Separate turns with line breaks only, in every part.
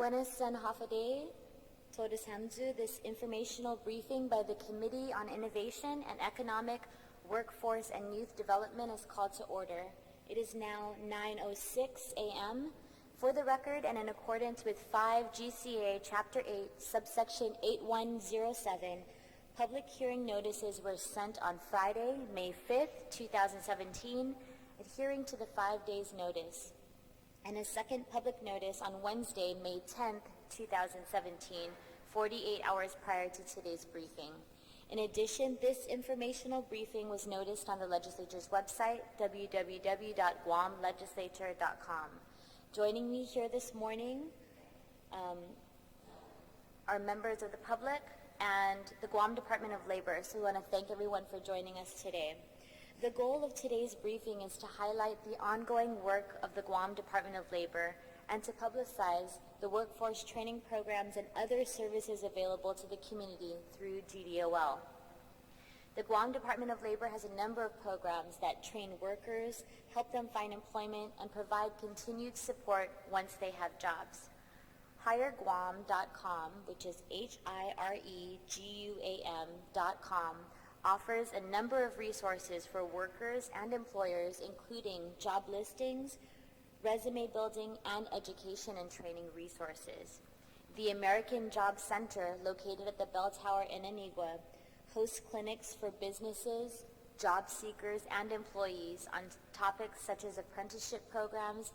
Buenas and Hafade, Todes Hamzu. This informational briefing by the Committee on Innovation and Economic, Workforce and Youth Development is called to order. It is now 9:06 a.m. For the record, and in accordance with 5 GCA Chapter 8, subsection 8107, public hearing notices were sent on Friday, May 5th, 2017, adhering to the 5 days notice, and a second public notice on Wednesday, May 10th, 2017, 48 hours prior to today's briefing. In addition, this informational briefing was noticed on the Legislature's website, www.guamlegislature.com. Joining me here this morning are members of the public and the Guam Department of Labor, so we want to thank everyone for joining us today. The goal of today's briefing is to highlight the ongoing work of the Guam Department of Labor and to publicize the workforce training programs and other services available to the community through GDOL. The Guam Department of Labor has a number of programs that train workers, help them find employment, and provide continued support once they have jobs. HireGuam.com, which is HireGuam.com, offers a number of resources for workers and employers, including job listings, resume building, and education and training resources. The American Job Center, located at the Bell Tower in Antigua, hosts clinics for businesses, job seekers, and employees on topics such as apprenticeship programs,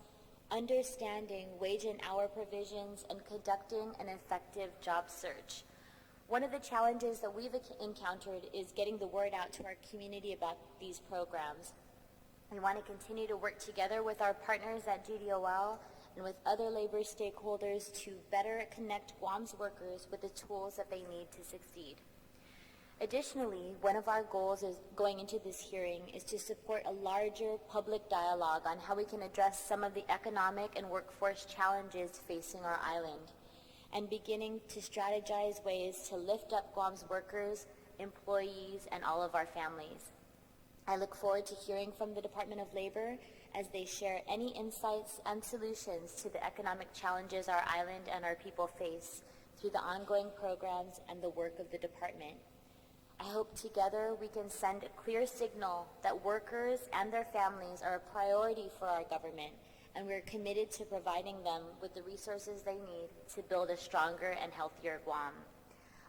understanding wage and hour provisions, and conducting an effective job search. One of the challenges that we've encountered is getting the word out to our community about these programs. We want to continue to work together with our partners at GDOL and with other labor stakeholders to better connect Guam's workers with the tools that they need to succeed. Additionally, one of our goals is going into this hearing is to support a larger public dialogue on how we can address some of the economic and workforce challenges facing our island, and beginning to strategize ways to lift up Guam's workers, employees, and all of our families. I look forward to hearing from the Department of Labor as they share any insights and solutions to the economic challenges our island and our people face through the ongoing programs and the work of the department. I hope together we can send a clear signal that workers and their families are a priority for our government, and we're committed to providing them with the resources they need to build a stronger and healthier Guam.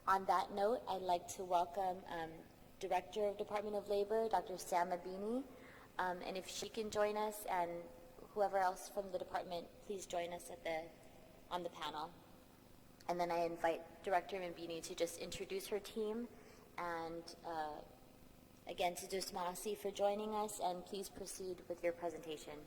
On that note, I'd like to welcome Director of Department of Labor, Dr. Sam Mabini, and if she can join us, and whoever else from the department, please join us on the panel. And then I invite Director Mabini to just introduce her team, and again, to Dusmasi for joining us, and please proceed with your presentation.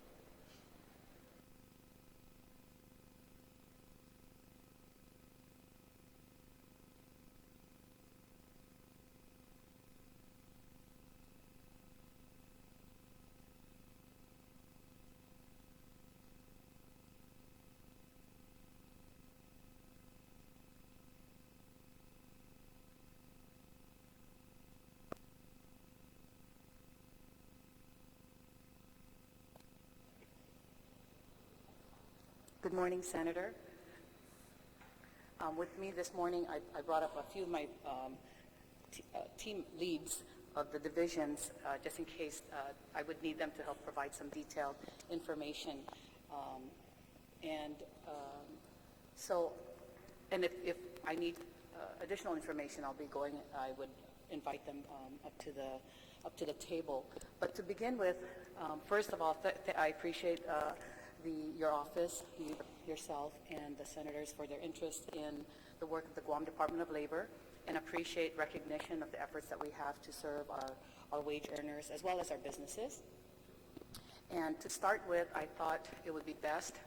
Good morning, Senator. With me this morning, I brought up a few of my team leads of the divisions, just in case I would need them to help provide some detailed information. And if I need additional information, I would invite them up to the table. But to begin with, first of all, I appreciate your office, yourself, and the senators for their interest in the work of the Guam Department of Labor, and appreciate recognition of the efforts that we have to serve our wage earners as well as our businesses. And to start with, I thought it would be best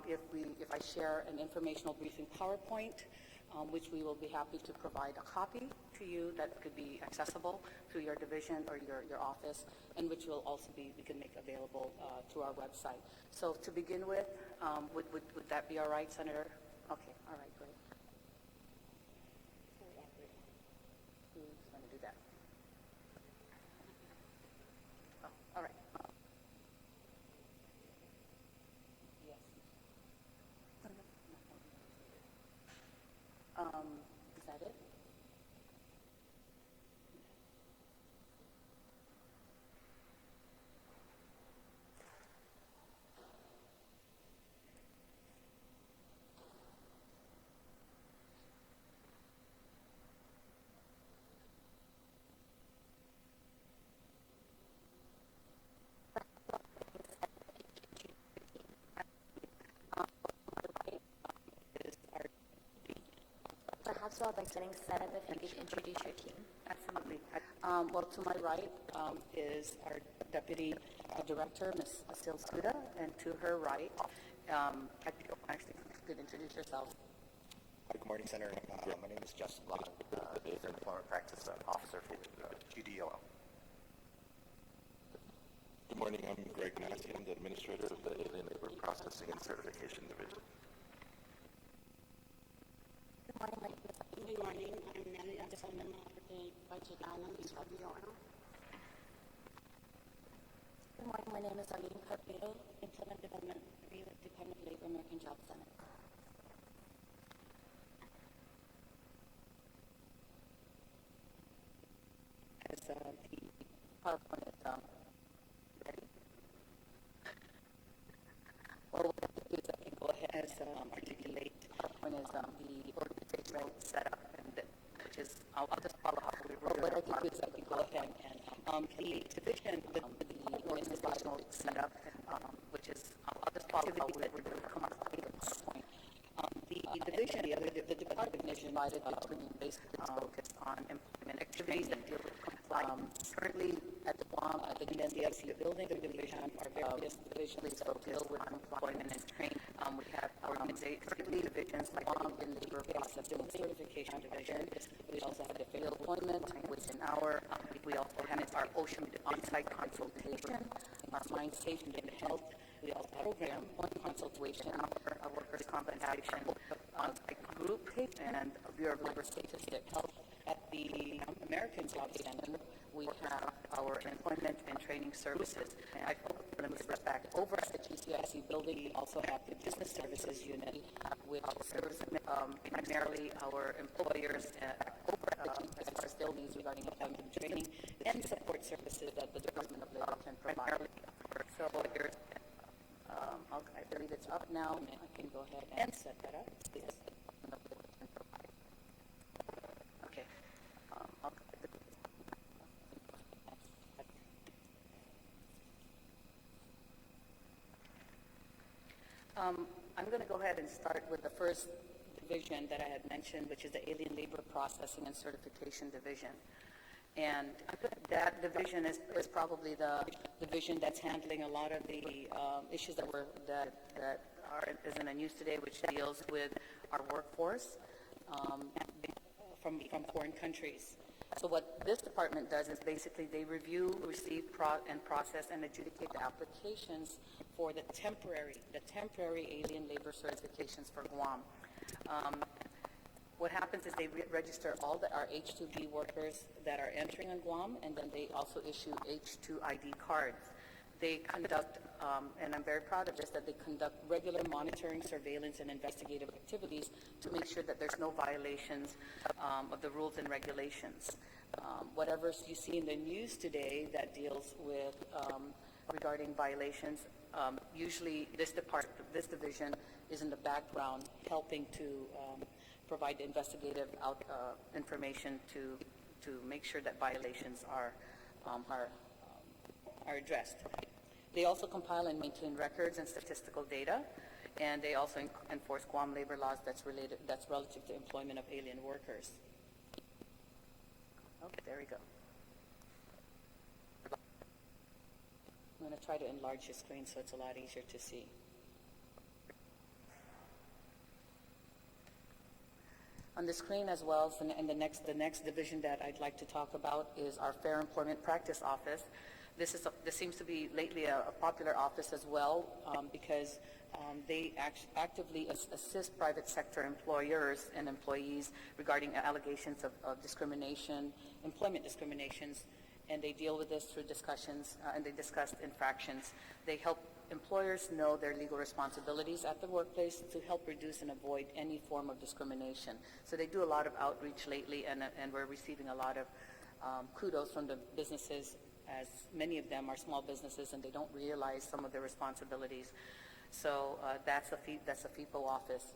if I share an informational briefing PowerPoint, which we will be happy to provide a copy to you that could be accessible through your division or your office, and which will also we can make available through our website. So to begin with, would that be all right, Senator? Okay, all right, great. Who's going to do that? Oh, all right. Yes.
Also, I'd like to set up if you could introduce your team.
Absolutely. Well, to my right is our Deputy Director, Ms. Sil Suda, and to her right, actually, you could introduce yourself.
Good morning, Senator. My name is Justin Lott, the Employment Practice Officer for GDOL.
Good morning, I'm Greg Massey. I'm the Administrator of the Alien Labor Processing and Certification Division.
Good morning, I'm Natalie Anderson, the Budget Analyst of GDOL. Good morning, my name is Arlene Carpero, Employment Development Review at Department of Labor, American Job Center.
As the PowerPoint is ready. Well, what I have to do is I can go ahead and articulate PowerPoint is the organizational setup, and which is, I'll just follow how we wrote it. What I can do is I can go ahead and the division, the organizational setup, which is, I'll just follow how we come up with the PowerPoint. The division, the department is divided between basically focused on employment activities and deal with compliance. Currently at the Guam, and then the LC building, the division are various divisions focused on employment and training. We have three divisions like Guam in Labor Processing and Certification Division. We also have the field employment, which in we also have our ocean on-site consultation, our mine safety and health. We also have program consultation, our workers' compensation on-site group, and Bureau of Labor Statistics. At the American Job Center, we have our employment and training services. Let me step back. Over at the GCIC building, we also have the business services unit, which serves primarily our employers as far as their needs regarding employment and training, and support services that the Department of Labor can provide. So I believe it's up now, and I can go ahead and set that up. Okay. I'm going to go ahead and start with the first division that I had mentioned, which is the Alien Labor Processing and Certification Division. And that division is probably the division that's handling a lot of the issues that is in the news today, which deals with our workforce from foreign countries. So what this department does is basically they review, receive, process, and adjudicate the applications for the temporary alien labor certifications for Guam. What happens is they register all our H-2B workers that are entering on Guam, and then they also issue H-2 ID cards. They conduct, and I'm very proud of this, that they conduct regular monitoring, surveillance, and investigative activities to make sure that there's no violations of the rules and regulations. Whatever you see in the news today that deals with regarding violations, usually this division is in the background helping to provide investigative information to make sure that violations are addressed. They also compile and maintain records and statistical data, and they also enforce Guam labor laws that's relative to employment of alien workers. Okay, there we go. I'm going to try to enlarge the screen so it's a lot easier to see. On the screen as well, and the next division that I'd like to talk about is our Fair Employment Practice Office. This seems to be lately a popular office as well because they actively assist private sector employers and employees regarding allegations of discrimination, employment discriminations, and they deal with this through discussions and they discuss infractions. They help employers know their legal responsibilities at the workplace to help reduce and avoid any form of discrimination. So they do a lot of outreach lately, and we're receiving a lot of kudos from the businesses, as many of them are small businesses and they don't realize some of their responsibilities. So that's a FIPO office.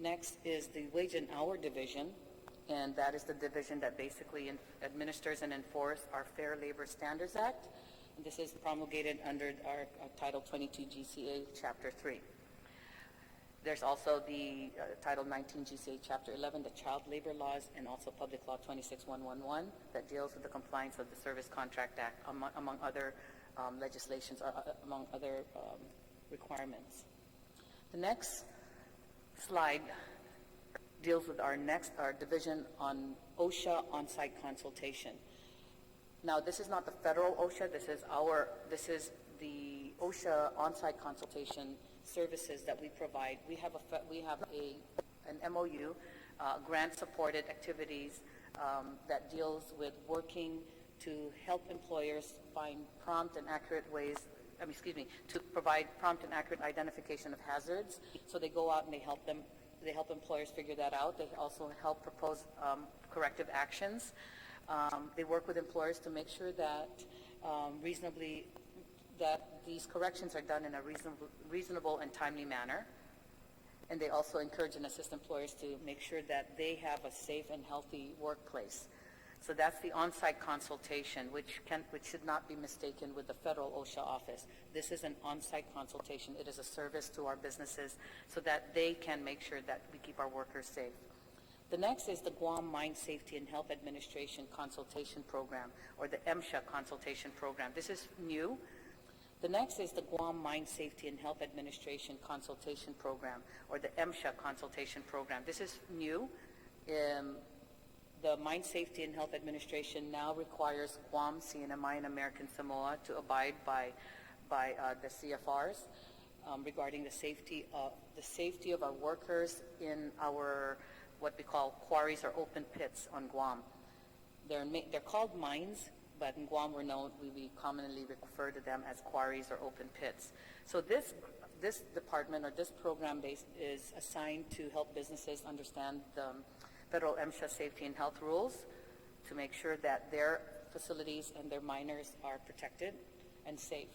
Next is the Wage and Hour Division, and that is the division that basically administers and enforces our Fair Labor Standards Act. This is promulgated under our Title 22 GCA Chapter 3. There's also the Title 19 GCA Chapter 11, the child labor laws, and also Public Law 26111 that deals with the compliance of the Service Contract Act, among other legislations, or among other requirements. The next slide deals with our division on OSHA on-site consultation. Now, this is not the federal OSHA. This is the OSHA on-site consultation services that we provide. We have an MOU, grant-supported activities that deals with working to help employers find prompt and accurate ways. To provide prompt and accurate identification of hazards. So they go out and they help employers figure that out. They also help propose corrective actions. They work with employers to make sure that that these corrections are done in a reasonable and timely manner. And they also encourage and assist employers to make sure that they have a safe and healthy workplace. So that's the on-site consultation, which should not be mistaken with the federal OSHA office. This is an on-site consultation. It is a service to our businesses so that they can make sure that we keep our workers safe. The next is the Guam Mine Safety and Health Administration Consultation Program, or the MSHA Consultation Program. This is new. The next is the Guam Mine Safety and Health Administration Consultation Program, or the MSHA Consultation Program. This is new. The Mine Safety and Health Administration now requires Guam, CNMI, and American Samoa to abide by the CFRs regarding the safety of our workers in our what we call quarries or open pits on Guam. They're called mines, but in Guam we commonly refer to them as quarries or open pits. So this department or this program is assigned to help businesses understand the federal MSHA safety and health rules to make sure that their facilities and their miners are protected and safe.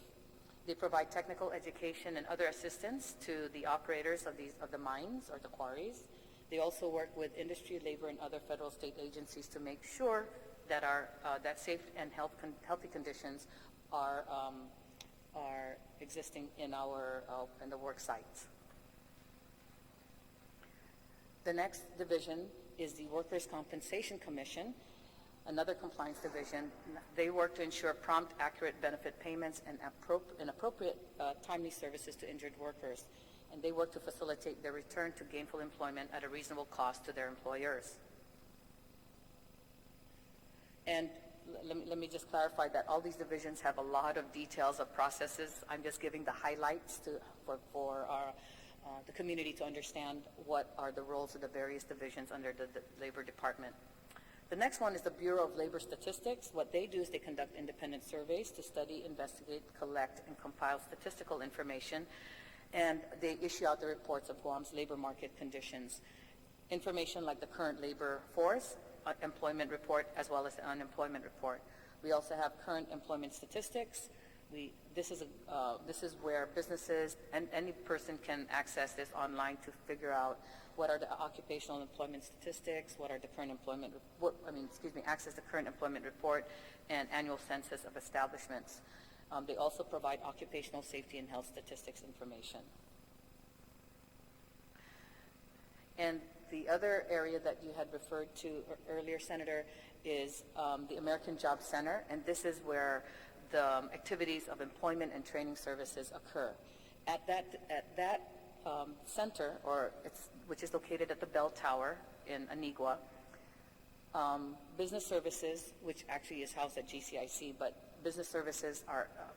They provide technical education and other assistance to the operators of the mines or the quarries. They also work with industry, labor, and other federal state agencies to make sure that that safe and healthy conditions are existing in the work sites. The next division is the Workers' Compensation Commission, another compliance division. They work to ensure prompt, accurate benefit payments and appropriate timely services to injured workers. And they work to facilitate their return to gainful employment at a reasonable cost to their employers. And let me just clarify that all these divisions have a lot of details of processes. I'm just giving the highlights for the community to understand what are the roles of the various divisions under the Labor Department. The next one is the Bureau of Labor Statistics. What they do is they conduct independent surveys to study, investigate, collect, and compile statistical information, and they issue out the reports of Guam's labor market conditions. Information like the current labor force, employment report, as well as the unemployment report. We also have current employment statistics. This is where businesses and any person can access this online to figure out what are the occupational employment statistics, what are the current access the current employment report and annual census of establishments. They also provide occupational safety and health statistics information. And the other area that you had referred to earlier, Senator, is the American Job Center, and this is where the activities of employment and training services occur. At that center, which is located at the Bell Tower in Anigua, business services, which actually is housed at GCIC, but business services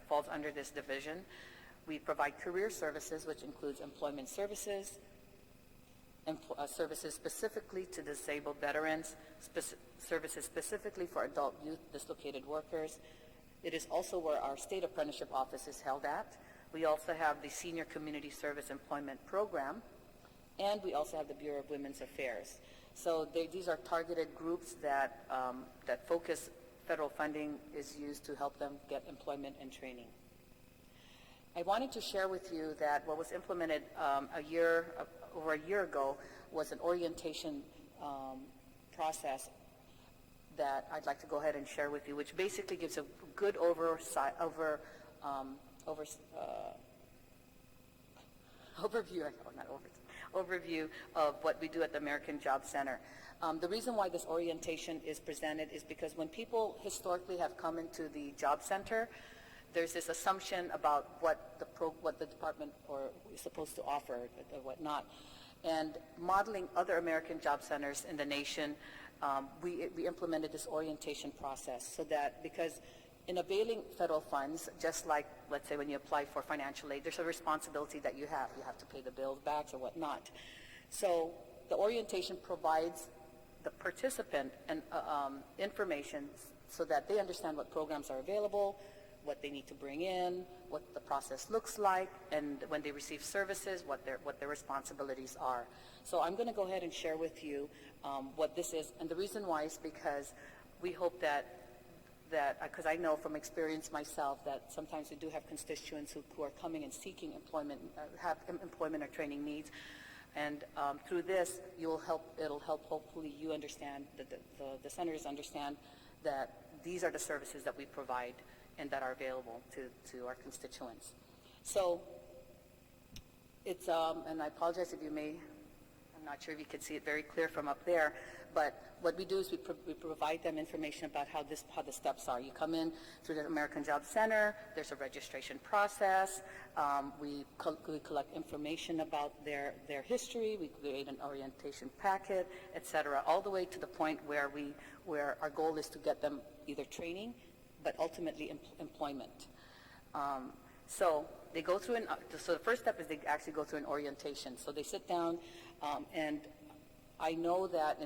falls under this division. We provide career services, which includes employment services, services specifically to disabled veterans, services specifically for adult youth dislocated workers. It is also where our state apprenticeship office is held at. We also have the Senior Community Service Employment Program, and we also have the Bureau of Women's Affairs. So these are targeted groups that focus. Federal funding is used to help them get employment and training. I wanted to share with you that what was implemented over a year ago was an orientation process that I'd like to go ahead and share with you, which basically gives a good overview, overview of what we do at the American Job Center. The reason why this orientation is presented is because when people historically have come into the Job Center, there's this assumption about what the department is supposed to offer or whatnot. And modeling other American job centers in the nation, we implemented this orientation process so that, because in availing federal funds, just like, let's say, when you apply for financial aid, there's a responsibility that you have. You have to pay the bills back or whatnot. So the orientation provides the participant and information so that they understand what programs are available, what they need to bring in, what the process looks like, and when they receive services, what their responsibilities are. So I'm going to go ahead and share with you what this is, and the reason why is because we hope that because I know from experience myself that sometimes we do have constituents who are coming and seeking employment, have employment or training needs, and through this, it'll help hopefully you understand, the senators understand that these are the services that we provide and that are available to our constituents. So it's, and I apologize if you may, I'm not sure if you can see it very clear from up there, but what we do is we provide them information about how the steps are. You come in through the American Job Center, there's a registration process, we collect information about their history, we create an orientation packet, etc., all the way to the point where our goal is to get them either training, but ultimately employment. So they go through so the first step is they actually go through an orientation. So they sit down, and I know that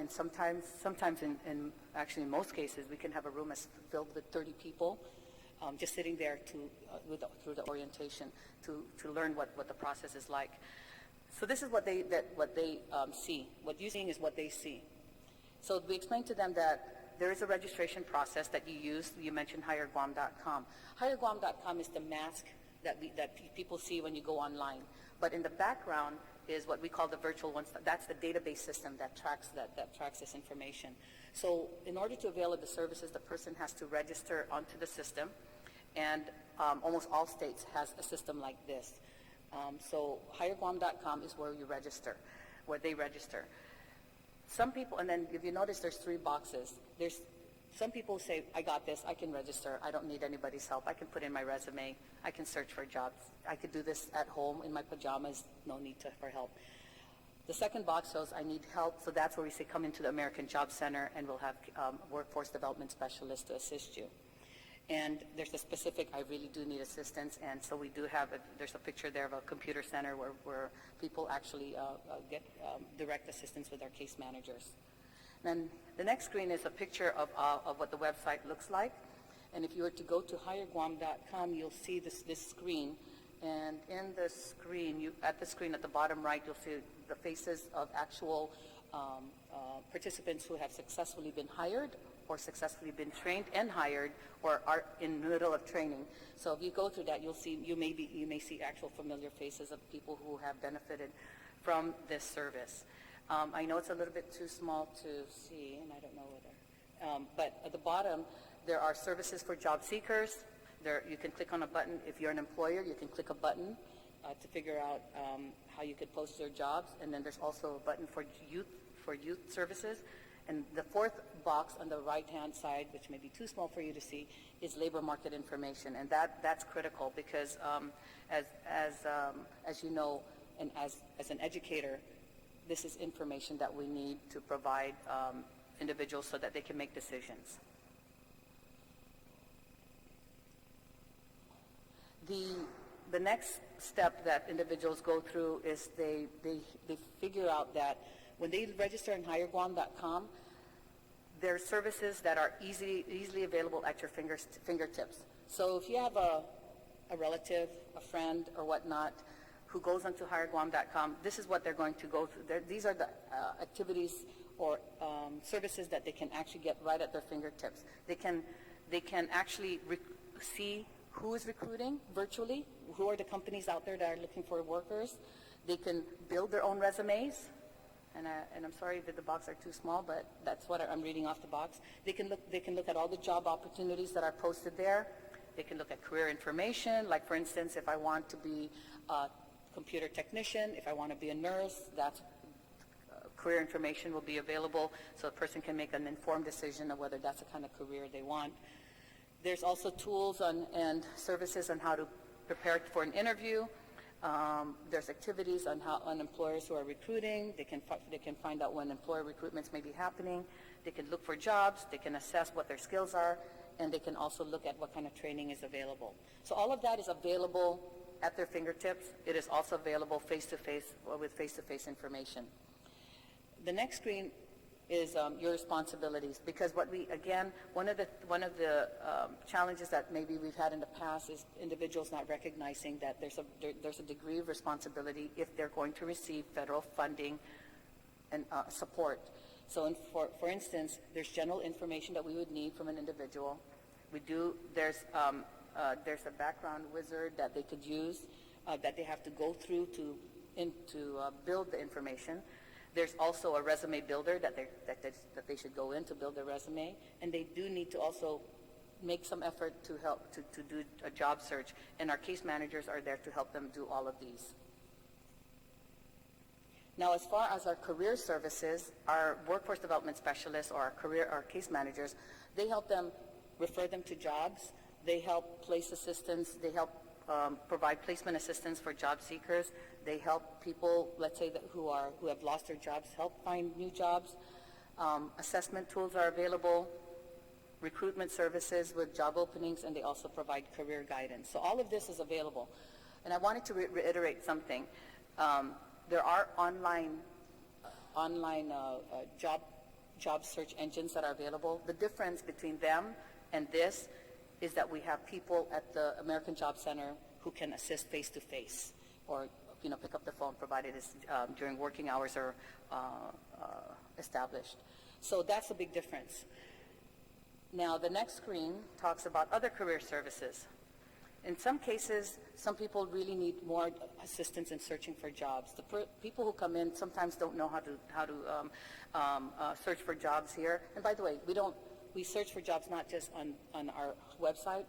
sometimes in actually in most cases, we can have a room as filled with 30 people, just sitting there through the orientation to learn what the process is like. So this is what they see. What you're seeing is what they see. So we explain to them that there is a registration process that you use. You mentioned HireGuam.com. HireGuam.com is the mask that people see when you go online. But in the background is what we call the virtual ones. That's the database system that tracks this information. So in order to avail of the services, the person has to register onto the system, and almost all states has a system like this. So HireGuam.com is where you register, where they register. Some people, and then if you notice, there's 3 boxes. There's some people say, I got this, I can register, I don't need anybody's help, I can put in my resume, I can search for jobs, I could do this at home in my pajamas, no need for help. The second box shows I need help, so that's where we say come into the American Job Center and we'll have workforce development specialists to assist you. And there's a specific, I really do need assistance, and so we do have, there's a picture there of a computer center where people actually get direct assistance with our case managers. Then the next screen is a picture of what the website looks like. And if you were to go to HireGuam.com, you'll see this screen. And in the screen, at the bottom right, you'll see the faces of actual participants who have successfully been hired or successfully been trained and hired or are in the middle of training. So if you go through that, you may see actual familiar faces of people who have benefited from this service. I know it's a little bit too small to see, and I don't know whether, but at the bottom, there are services for job seekers. There, you can click on a button. If you're an employer, you can click a button to figure out how you could post your jobs. And then there's also a button for youth services. And the 4th box on the right-hand side, which may be too small for you to see, is labor market information. And that's critical because as you know, and as an educator, this is information that we need to provide individuals so that they can make decisions. The next step that individuals go through is they figure out that when they register on HireGuam.com, there are services that are easily available at your fingertips. So if you have a relative, a friend, or whatnot who goes onto HireGuam.com, this is what they're going to go through. These are the activities or services that they can actually get right at their fingertips. They can actually see who is recruiting virtually, who are the companies out there that are looking for workers. They can build their own resumes. And I'm sorry that the box are too small, but that's what I'm reading off the box. They can look at all the job opportunities that are posted there. They can look at career information, like for instance, if I want to be computer technician. If I want to be a nurse, that's career information will be available so a person can make an informed decision of whether that's the kind of career they want. There's also tools and services on how to prepare for an interview. There's activities on employers who are recruiting. They can find out when employer recruitments may be happening. They can look for jobs. They can assess what their skills are, and they can also look at what kind of training is available. So all of that is available at their fingertips. It is also available face-to-face with face-to-face information. The next screen is your responsibilities, because one of the challenges that maybe we've had in the past is individuals not recognizing that there's a degree of responsibility if they're going to receive federal funding and support. So for instance, there's general information that we would need from an individual. There's a background wizard that they could use, that they have to go through to build the information. There's also a resume builder that they should go in to build their resume, and they do need to also make some effort to help to do a job search, and our case managers are there to help them do all of these. Now, as far as our career services, our workforce development specialists or our case managers, they help them, refer them to jobs. They help place assistance. They help provide placement assistance for job seekers. They help people, let's say, who have lost their jobs, help find new jobs. Assessment tools are available, recruitment services with job openings, and they also provide career guidance. So all of this is available. And I wanted to reiterate something. There are online job search engines that are available. The difference between them and this is that we have people at the American Job Center who can assist face-to-face, or pick up the phone, provided it's during working hours or established. So that's a big difference. Now, the next screen talks about other career services. In some cases, some people really need more assistance in searching for jobs. The people who come in sometimes don't know how to search for jobs here. And by the way, we search for jobs not just on our website.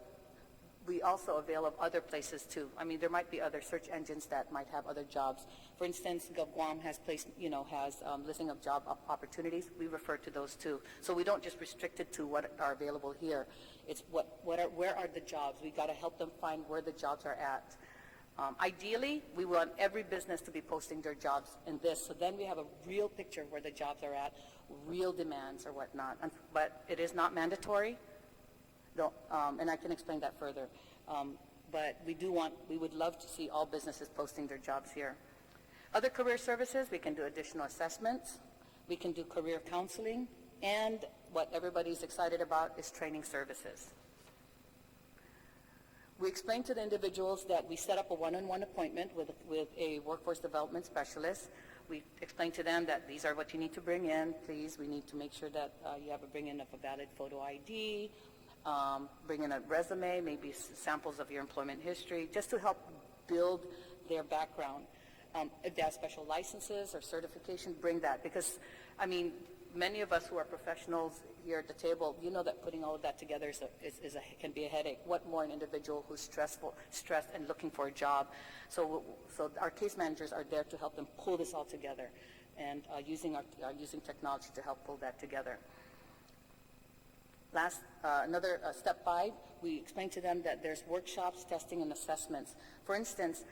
We also avail of other places too. I mean, there might be other search engines that might have other jobs. For instance, Guam has listing of job opportunities. We refer to those too. So we don't just restrict it to what are available here. It's where are the jobs? We got to help them find where the jobs are at. Ideally, we want every business to be posting their jobs in this, so then we have a real picture where the jobs are at, real demands or whatnot. But it is not mandatory. And I can explain that further. But we would love to see all businesses posting their jobs here. Other career services, we can do additional assessments, we can do career counseling, and what everybody's excited about is training services. We explain to the individuals that we set up a one-on-one appointment with a workforce development specialist. We explain to them that these are what you need to bring in. Please, we need to make sure that you have bring in a valid photo ID, bring in a resume, maybe samples of your employment history, just to help build their background. If they have special licenses or certification, bring that. Because, I mean, many of us who are professionals here at the table, you know that putting all of that together can be a headache. What more an individual who's stressed and looking for a job? So our case managers are there to help them pull this all together, and using technology to help pull that together. Another step 5, we explain to them that there's workshops, testing, and assessments. For instance,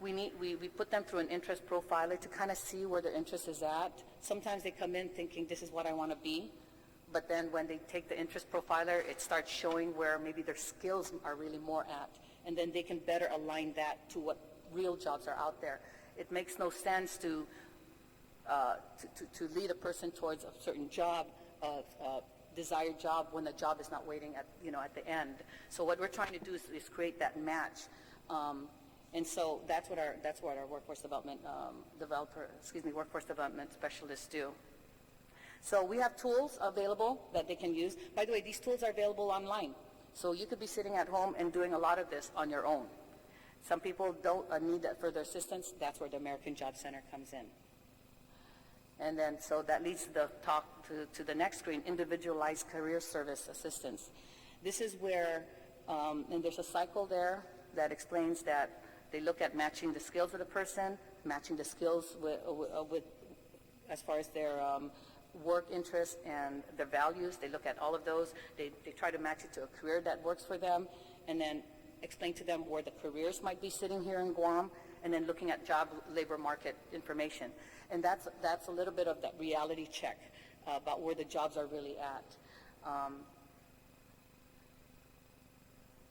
we put them through an interest profiler to kind of see where their interest is at. Sometimes they come in thinking, this is what I want to be. But then when they take the interest profiler, it starts showing where maybe their skills are really more at. And then they can better align that to what real jobs are out there. It makes no sense to lead a person towards a certain job, desired job, when the job is not waiting at the end. So what we're trying to do is create that match. And so that's what our workforce development workforce development specialists do. So we have tools available that they can use. By the way, these tools are available online. So you could be sitting at home and doing a lot of this on your own. Some people don't need that further assistance. That's where the American Job Center comes in. And then, so that leads to the talk to the next screen, individualized career service assistance. This is where, and there's a cycle there that explains that They look at matching the skills of the person, matching the skills with as far as their work interests and their values. They look at all of those. They try to match it to a career that works for them, and then explain to them where the careers might be sitting here in Guam, and then looking at job labor market information. And that's a little bit of that reality check about where the jobs are really at.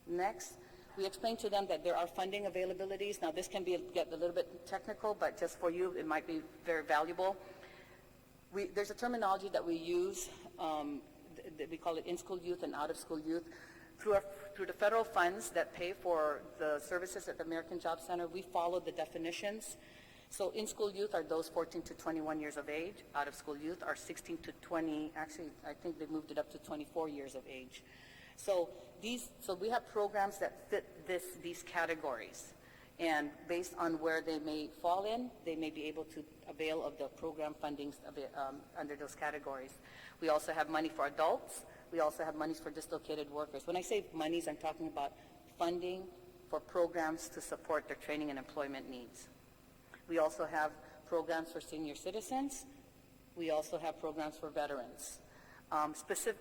Next, we explain to them that there are funding availabilities. Now, this can get a little bit technical, but just for you, it might be very valuable. There's a terminology that we use, we call it in-school youth and out-of-school youth. Through the federal funds that pay for the services at the American Job Center, we follow the definitions. So in-school youth are those 14 to 21 years of age. Out-of-school youth are 16 to 20, actually, I think they moved it up to 24 years of age. So we have programs that fit these categories. And based on where they may fall in, they may be able to avail of the program fundings under those categories. We also have money for adults. We also have monies for dislocated workers. When I say monies, I'm talking about funding for programs to support their training and employment needs. We also have programs for senior citizens. We also have programs for veterans.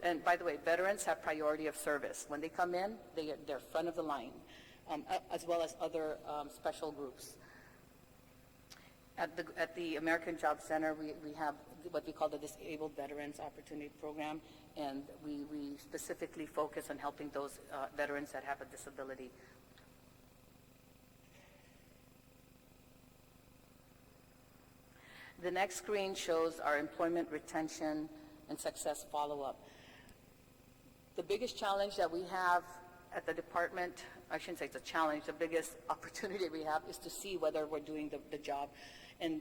And by the way, veterans have priority of service. When they come in, they're front of the line, as well as other special groups. At the American Job Center, we have what we call the Disabled Veterans Opportunity Program, and we specifically focus on helping those veterans that have a disability. The next screen shows our employment retention and success follow-up. The biggest challenge that we have at the department, I shouldn't say it's a challenge, the biggest opportunity we have is to see whether we're doing the job. And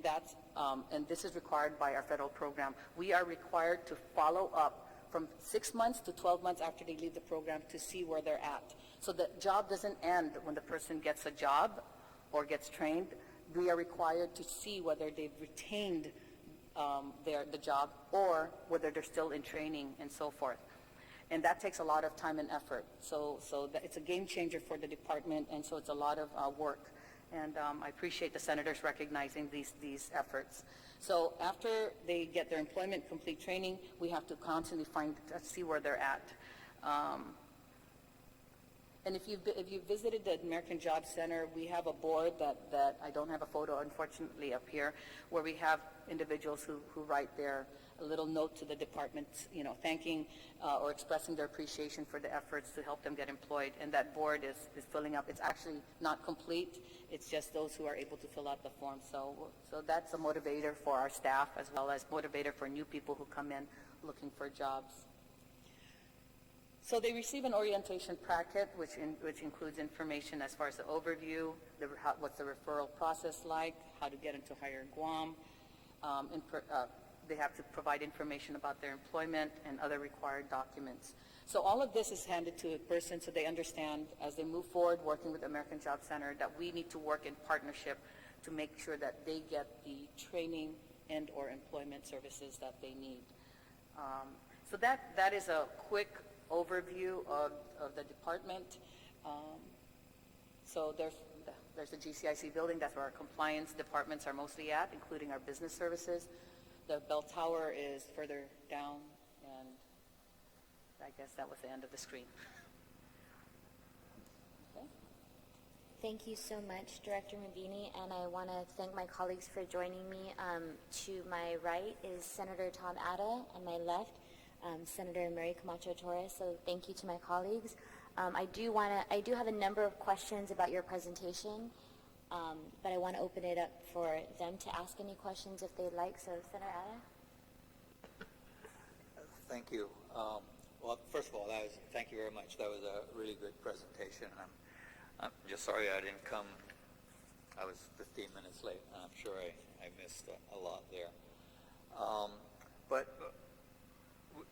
this is required by our federal program. We are required to follow up from 6 months to 12 months after they leave the program to see where they're at. So the job doesn't end when the person gets a job or gets trained. We are required to see whether they've retained the job or whether they're still in training and so forth. And that takes a lot of time and effort. So it's a game changer for the department, and so it's a lot of work. And I appreciate the senators recognizing these efforts. So after they get their employment complete training, we have to constantly see where they're at. And if you've visited the American Job Center, we have a board that I don't have a photo, unfortunately, up here, where we have individuals who write a little note to the department, thanking or expressing their appreciation for the efforts to help them get employed. And that board is filling up. It's actually not complete. It's just those who are able to fill out the form. So that's a motivator for our staff, as well as motivator for new people who come in looking for jobs. So they receive an orientation packet, which includes information as far as the overview, what's the referral process like, how to get into Higher Guam. They have to provide information about their employment and other required documents. So all of this is handed to a person so they understand as they move forward working with the American Job Center that we need to work in partnership to make sure that they get the training and or employment services that they need. So that is a quick overview of the department. So there's the GCIC building. That's where our compliance departments are mostly at, including our business services. The bell tower is further down, and I guess that was the end of the screen. Okay.
Thank you so much, Director Medini, and I want to thank my colleagues for joining me. To my right is Senator Tom Atta, on my left, Senator Mary Camacho Torres. So thank you to my colleagues. I do have a number of questions about your presentation, but I want to open it up for them to ask any questions if they'd like. So, Senator Atta.
Thank you. Well, first of all, thank you very much. That was a really good presentation. I'm just sorry I didn't come. I was 15 minutes late, and I'm sure I missed a lot there. But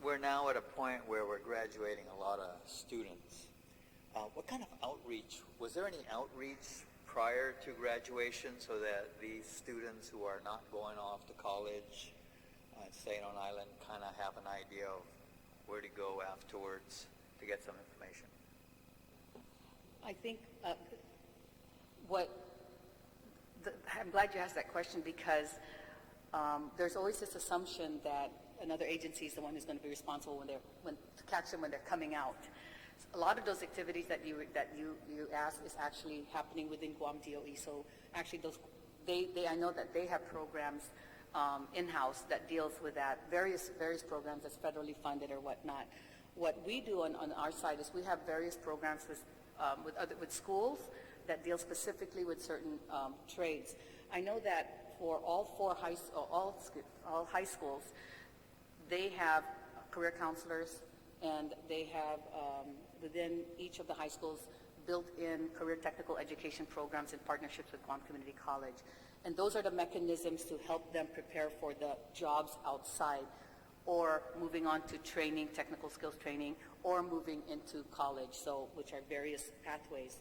we're now at a point where we're graduating a lot of students. What kind of outreach? Was there any outreach prior to graduation so that these students who are not going off to college and staying on island kind of have an idea of where to go afterwards to get some information?
I think what I'm glad you asked that question because there's always this assumption that another agency is the one who's going to be responsible to catch them when they're coming out. A lot of those activities that you asked is actually happening within Guam DOE. So actually, I know that they have programs in-house that deals with that, various programs that's federally funded or whatnot. What we do on our side is we have various programs with schools that deal specifically with certain trades. I know that for all high schools, they have career counselors, and they have within each of the high schools built-in career technical education programs in partnerships with Guam Community College. And those are the mechanisms to help them prepare for the jobs outside, or moving on to training, technical skills training, or moving into college, which are various pathways.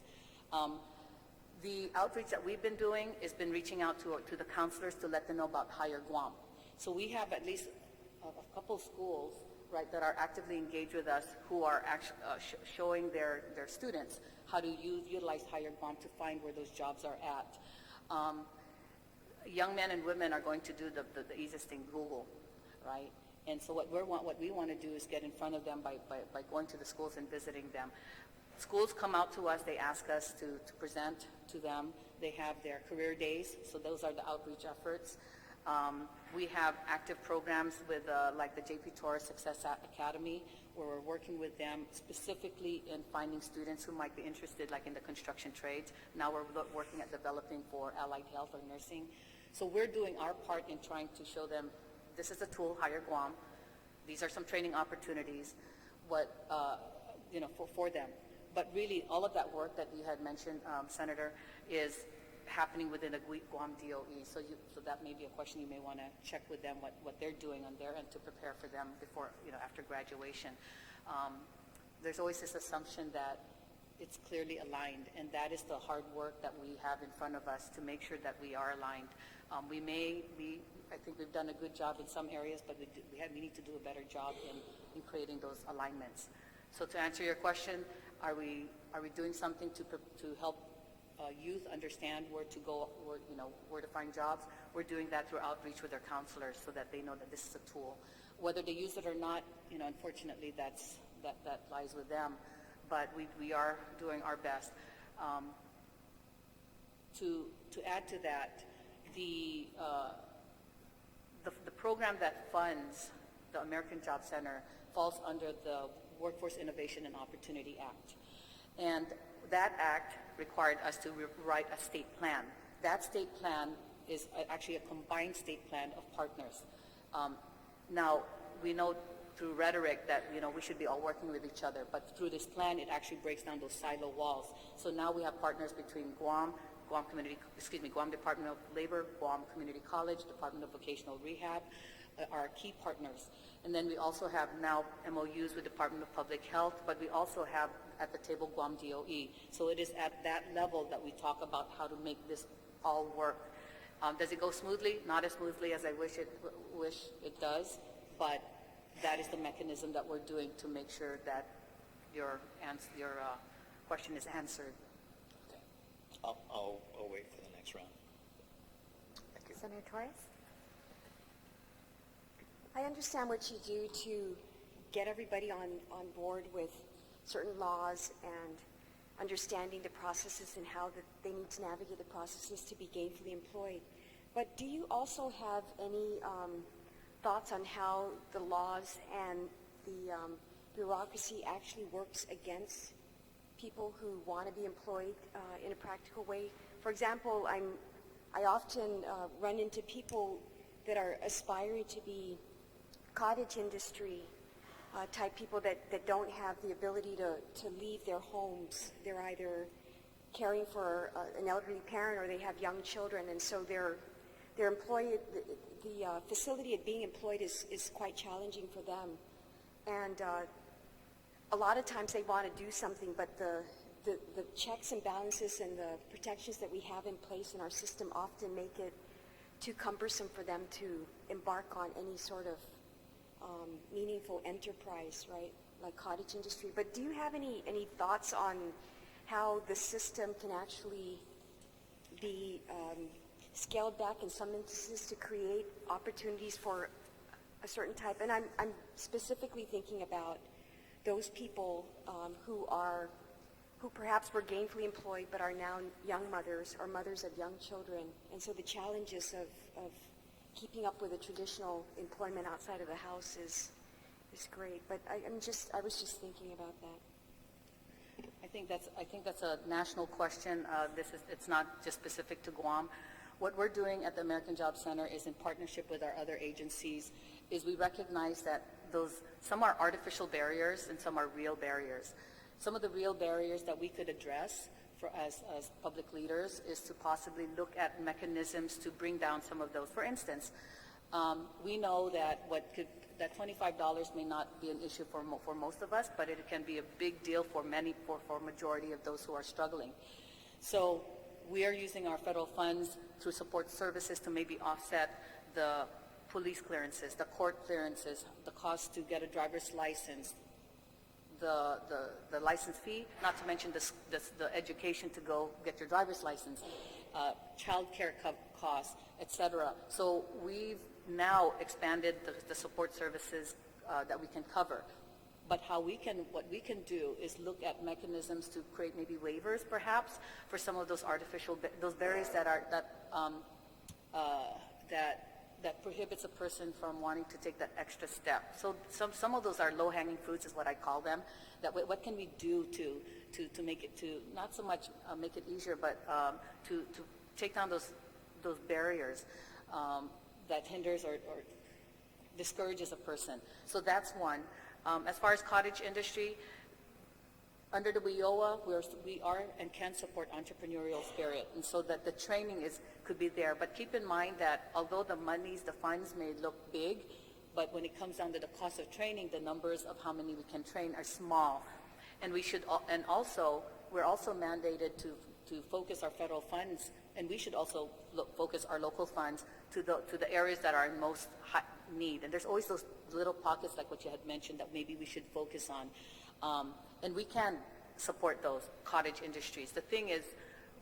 The outreach that we've been doing has been reaching out to the counselors to let them know about Higher Guam. So we have at least a couple schools, right, that are actively engaged with us, who are actually showing their students how to utilize Higher Guam to find where those jobs are at. Young men and women are going to do the easiest thing, Google, right? And so what we want to do is get in front of them by going to the schools and visiting them. Schools come out to us, they ask us to present to them. They have their career days, so those are the outreach efforts. We have active programs with like the JP Torres Success Academy, where we're working with them specifically in finding students who might be interested like in the construction trades. Now we're working at developing for allied health or nursing. So we're doing our part in trying to show them this is a tool, Higher Guam. These are some training opportunities, for them. But really, all of that work that you had mentioned, Senator, is happening within a Guam DOE. So that may be a question you may want to check with them what they're doing on their end to prepare for them before, after graduation. There's always this assumption that it's clearly aligned, and that is the hard work that we have in front of us to make sure that we are aligned. I think we've done a good job in some areas, but we need to do a better job in creating those alignments. So to answer your question, are we doing something to help youth understand where to go, where to find jobs? We're doing that through outreach with our counselors so that they know that this is a tool. Whether they use it or not, unfortunately, that lies with them. But we are doing our best. To add to that, the program that funds the American Job Center falls under the Workforce Innovation and Opportunity Act. And that act required us to write a state plan. That state plan is actually a combined state plan of partners. Now, we know through rhetoric that we should be all working with each other, but through this plan, it actually breaks down those silo walls. So now we have partners between Guam Department of Labor, Guam Community College, Department of Vocational Rehab, are key partners. And then we also have now MOUs with Department of Public Health, but we also have at the table Guam DOE. So it is at that level that we talk about how to make this all work. Does it go smoothly? Not as smoothly as I wish it does, but that is the mechanism that we're doing to make sure that your question is answered.
Okay. I'll wait for the next round.
Thank you.
Senator Torres? I understand what you do to get everybody on board with certain laws and understanding the processes and how they need to navigate the processes to be gainfully employed. But do you also have any thoughts on how the laws and the bureaucracy actually works against people who want to be employed in a practical way? For example, I often run into people that are aspiring to be cottage industry type people that don't have the ability to leave their homes. They're either caring for an elderly parent or they have young children, and so they're employed. The facility of being employed is quite challenging for them, and a lot of times they want to do something, but the checks and balances and the protections that we have in place in our system often make it too cumbersome for them to embark on any sort of meaningful enterprise, right, like cottage industry. But do you have any thoughts on how the system can actually be scaled back in some instances to create opportunities for a certain type. And I'm specifically thinking about those people who perhaps were gainfully employed but are now young mothers or mothers of young children. And so the challenges of keeping up with a traditional employment outside of the house is great. But I was just thinking about that.
I think that's a national question. It's not just specific to Guam. What we're doing at the American Job Center is in partnership with our other agencies, is we recognize that some are artificial barriers and some are real barriers. Some of the real barriers that we could address as public leaders is to possibly look at mechanisms to bring down some of those. For instance, we know that that $25 may not be an issue for most of us, but it can be a big deal for majority of those who are struggling. So we are using our federal funds through support services to maybe offset the police clearances, the court clearances, the cost to get a driver's license, the license fee, not to mention the education to go get your driver's license, child care costs, etc. So we've now expanded the support services that we can cover. But what we can do is look at mechanisms to create maybe waivers, perhaps, for some of those those barriers that prohibits a person from wanting to take that extra step. So some of those are low-hanging fruits, is what I call them. That what can we do to make it, to not so much make it easier, but to take down those barriers that hinders or discourages a person. So that's one. As far as cottage industry, under the WIOA, we are and can support entrepreneurial spirit, and so that the training could be there. But keep in mind that although the funds may look big, but when it comes down to the cost of training, the numbers of how many we can train are small. And we're also mandated to focus our federal funds, and we should also focus our local funds to the areas that are in most need. And there's always those little pockets, like what you had mentioned, that maybe we should focus on. And we can support those cottage industries. The thing is,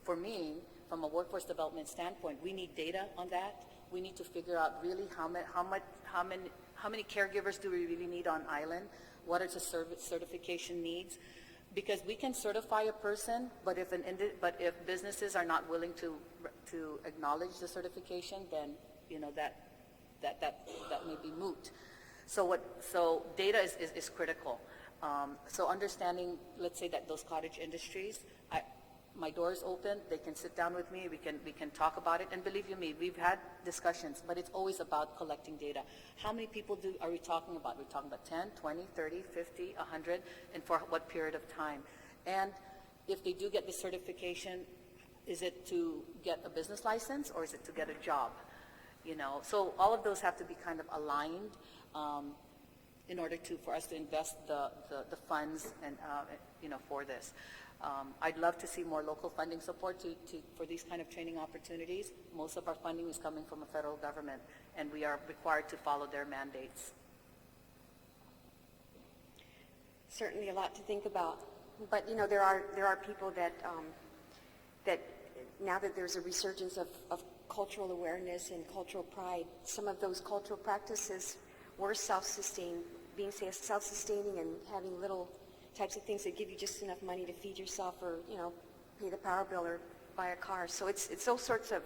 for me, from a workforce development standpoint, we need data on that. We need to figure out really how many caregivers do we really need on island? What are the certification needs? Because we can certify a person, but if businesses are not willing to acknowledge the certification, then that may be moot. So data is critical. So understanding, let's say that those cottage industries, my door is open. They can sit down with me. We can talk about it. And believe you me, we've had discussions, but it's always about collecting data. How many people are we talking about? We're talking about 10, 20, 30, 50, 100, and for what period of time? And if they do get the certification, is it to get a business license or is it to get a job? So all of those have to be kind of aligned in order for us to invest the funds and for this. I'd love to see more local funding support for these kind of training opportunities. Most of our funding is coming from the federal government, and we are required to follow their mandates.
Certainly a lot to think about. But there are people that now that there's a resurgence of cultural awareness and cultural pride, some of those cultural practices were being self-sustaining and having little types of things that give you just enough money to feed yourself or, pay the power bill or buy a car. So it's those sorts of,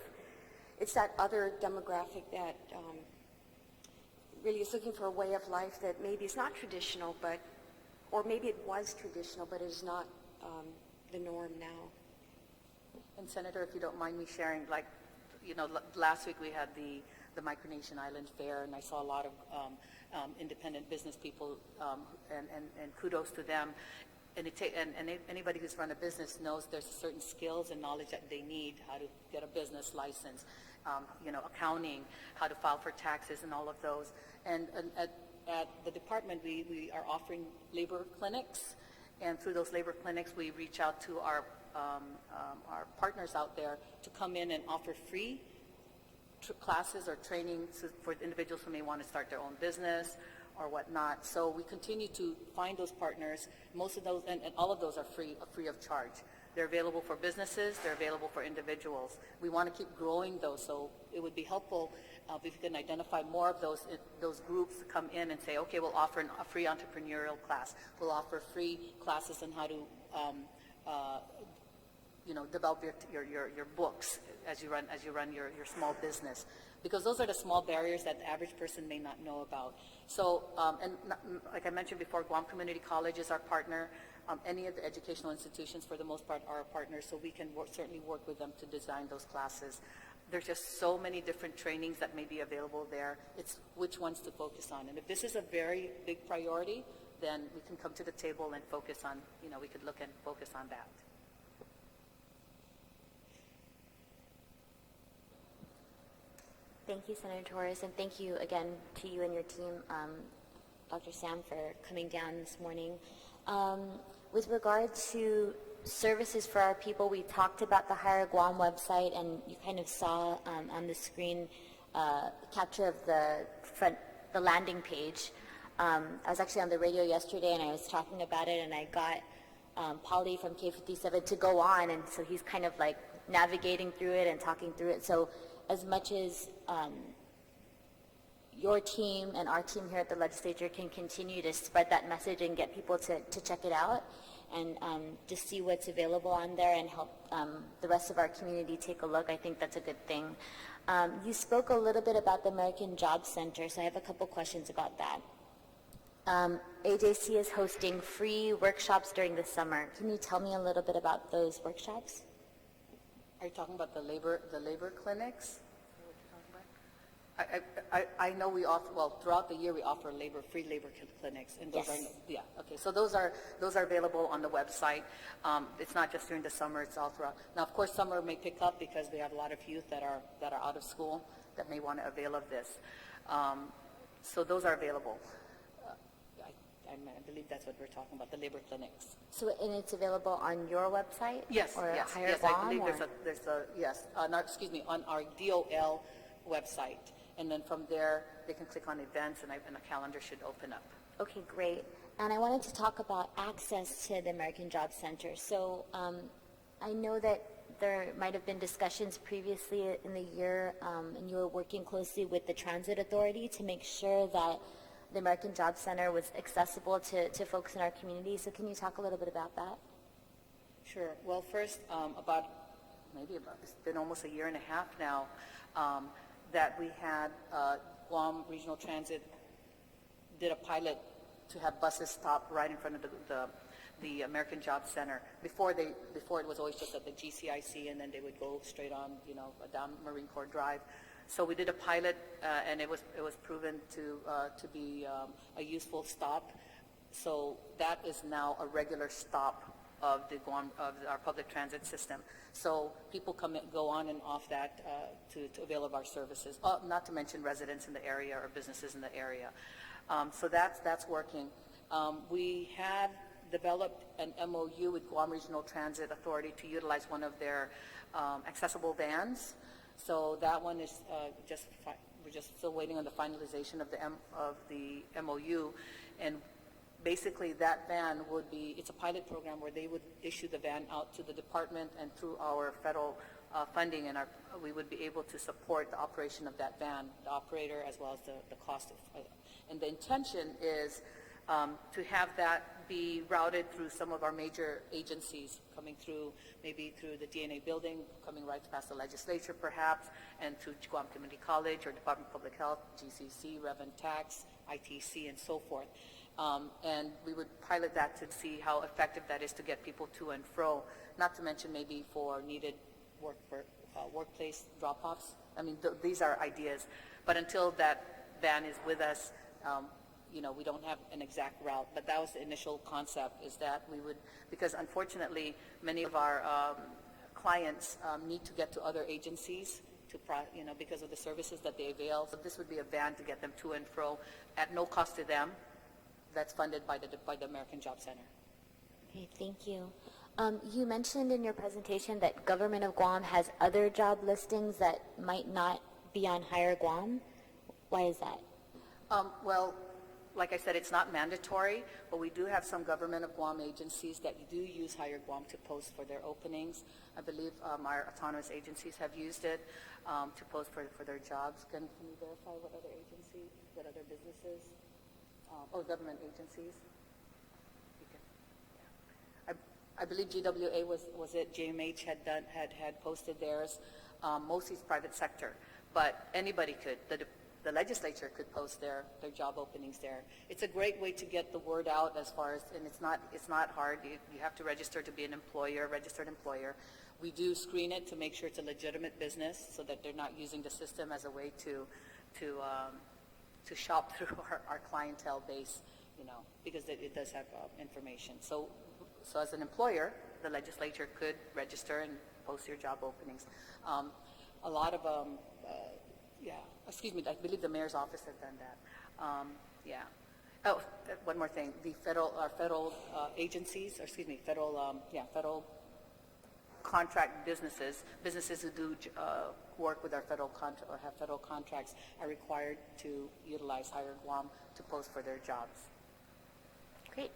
it's that other demographic that really is looking for a way of life that maybe is not traditional, or maybe it was traditional, but is not the norm now.
And Senator, if you don't mind me sharing, last week we had the Micronesian Island Fair, and I saw a lot of independent business people, and kudos to them. And anybody who's run a business knows there's certain skills and knowledge that they need, how to get a business license, accounting, how to file for taxes, and all of those. And at the department, we are offering labor clinics, and through those labor clinics, we reach out to our partners out there to come in and offer free classes or training for individuals who may want to start their own business or whatnot. So we continue to find those partners. Most of those, and all of those are free of charge. They're available for businesses, they're available for individuals. We want to keep growing those, so it would be helpful if you can identify more of those groups to come in and say, okay, we'll offer a free entrepreneurial class. We'll offer free classes on how to develop your books as you run your small business, because those are the small barriers that the average person may not know about. So, like I mentioned before, Guam Community College is our partner. Any of the educational institutions, for the most part, are our partners, so we can certainly work with them to design those classes. There's just so many different trainings that may be available there. It's which ones to focus on. And if this is a very big priority, then we can come to the table and focus on, we could look and focus on that.
Thank you, Senator Torres, and thank you again to you and your team, Dr. Sam, for coming down this morning. With regard to services for our people, we talked about the Hire Guam website, and you kind of saw on the screen capture of the landing page. I was actually on the radio yesterday, and I was talking about it, and I got Polly from K57 to go on, and so he's kind of like navigating through it and talking through it. So as much as your team and our team here at the Legislature can continue to spread that message and get people to check it out and to see what's available on there and help the rest of our community take a look, I think that's a good thing. You spoke a little bit about the American Job Center, so I have a couple questions about that. AJC is hosting free workshops during the summer. Can you tell me a little bit about those workshops?
Are you talking about the labor clinics? I know we offer, throughout the year we offer free labor clinics, and those
Yes.
okay. So those are available on the website. It's not just during the summer; it's all throughout. Now, of course, summer may pick up because we have a lot of youth that are out of school that may want to avail of this. So those are available. I believe that's what we're talking about, the labor clinics.
So, and it's available on your website?
Yes,
or
yes,
Hire
yes.
Guam,
I believe
or?
on our GDOL website. And then from there, they can click on events, and a calendar should open up.
Okay, great. And I wanted to talk about access to the American Job Center. So I know that there might have been discussions previously in the year, and you were working closely with the Transit Authority to make sure that the American Job Center was accessible to folks in our community. So can you talk a little bit about that?
Sure. Well, first, it's been almost a year and a half now, that we had Guam Regional Transit did a pilot to have buses stop right in front of the American Job Center. Before it was always just at the GCIC, and then they would go straight on, down Marine Corps Drive. So we did a pilot, and it was proven to be a useful stop. So that is now a regular stop of our public transit system. So people go on and off that to avail of our services. Not to mention residents in the area or businesses in the area. So that's working. We have developed an MOU with Guam Regional Transit Authority to utilize one of their accessible vans. So that one is we're just still waiting on the finalization of the MOU, and basically that van it's a pilot program where they would issue the van out to the department, and through our federal funding, and we would be able to support the operation of that van, the operator, as well as the cost of, and the intention is to have that be routed through some of our major agencies, coming through, maybe through the DNA building, coming right past the legislature perhaps, and to Guam Community College or Department of Public Health, GCC, Rev and Tax, ITC, and so forth. And we would pilot that to see how effective that is to get people to and fro, not to mention maybe for needed workplace drop-offs. I mean, these are ideas. But until that van is with us, we don't have an exact route, but that was the initial concept, is that we would, because unfortunately, many of our clients need to get to other agencies because of the services that they avail. So this would be a van to get them to and fro at no cost to them. That's funded by the American Job Center.
Okay, thank you. You mentioned in your presentation that Government of Guam has other job listings that might not be on Hire Guam. Why is that?
Well, like I said, it's not mandatory, but we do have some government of Guam agencies that do use Hire Guam to post for their openings. I believe our autonomous agencies have used it to post for their jobs. Can you verify what other agencies, what other businesses, or government agencies? You can, yeah. I believe GWA was it, JMH had posted theirs. Mostly it's private sector, but anybody could. The legislature could post their job openings there. It's a great way to get the word out as far as, and it's not hard. You have to register to be an employer, registered employer. We do screen it to make sure it's a legitimate business so that they're not using the system as a way to shop through our clientele base, because it does have information. So as an employer, the legislature could register and post your job openings. A lot of I believe the mayor's office has done that. Yeah. Oh, one more thing. Our federal agencies, or federal contract businesses who do work with our federal or have federal contracts are required to utilize Hire Guam to post for their jobs.
Great.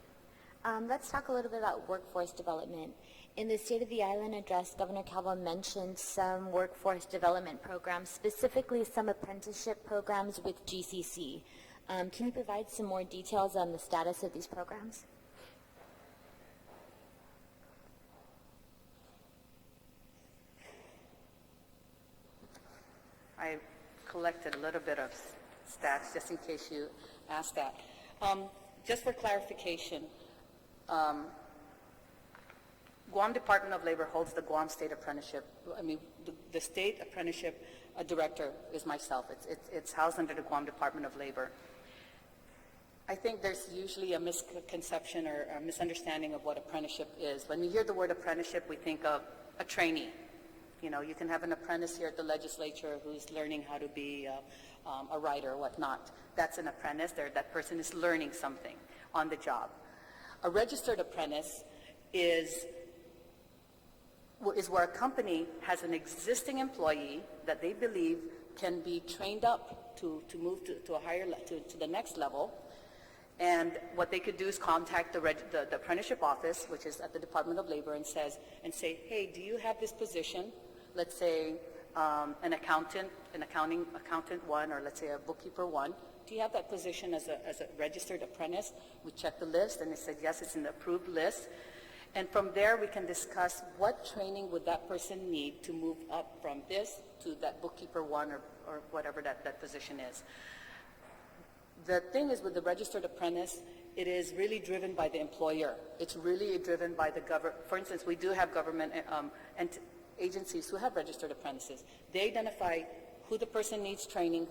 Let's talk a little bit about workforce development. In the State of the Island address, Governor Calvo mentioned some workforce development programs, specifically some apprenticeship programs with GCC. Can you provide some more details on the status of these programs?
I collected a little bit of stats just in case you asked that. Just for clarification, Guam Department of Labor holds the Guam State Apprenticeship. The State Apprenticeship Director is myself. It's housed under the Guam Department of Labor. I think there's usually a misconception or a misunderstanding of what apprenticeship is. When we hear the word apprenticeship, we think of a trainee. You can have an apprentice here at the legislature who's learning how to be a writer or whatnot. That's an apprentice. That person is learning something on the job. A registered apprentice is where a company has an existing employee that they believe can be trained up to move to a higher to the next level. And what they could do is contact the apprenticeship office, which is at the Department of Labor, and say, hey, do you have this position? Let's say an accountant one, or let's say a bookkeeper one. Do you have that position as a registered apprentice? We check the list, and they said yes, it's in the approved list. And from there, we can discuss what training would that person need to move up from this to that bookkeeper one or whatever that position is. The thing is with the registered apprentice, it is really driven by the employer. It's really driven by the government. For instance, we do have government and agencies who have registered apprentices. They identify who the person needs training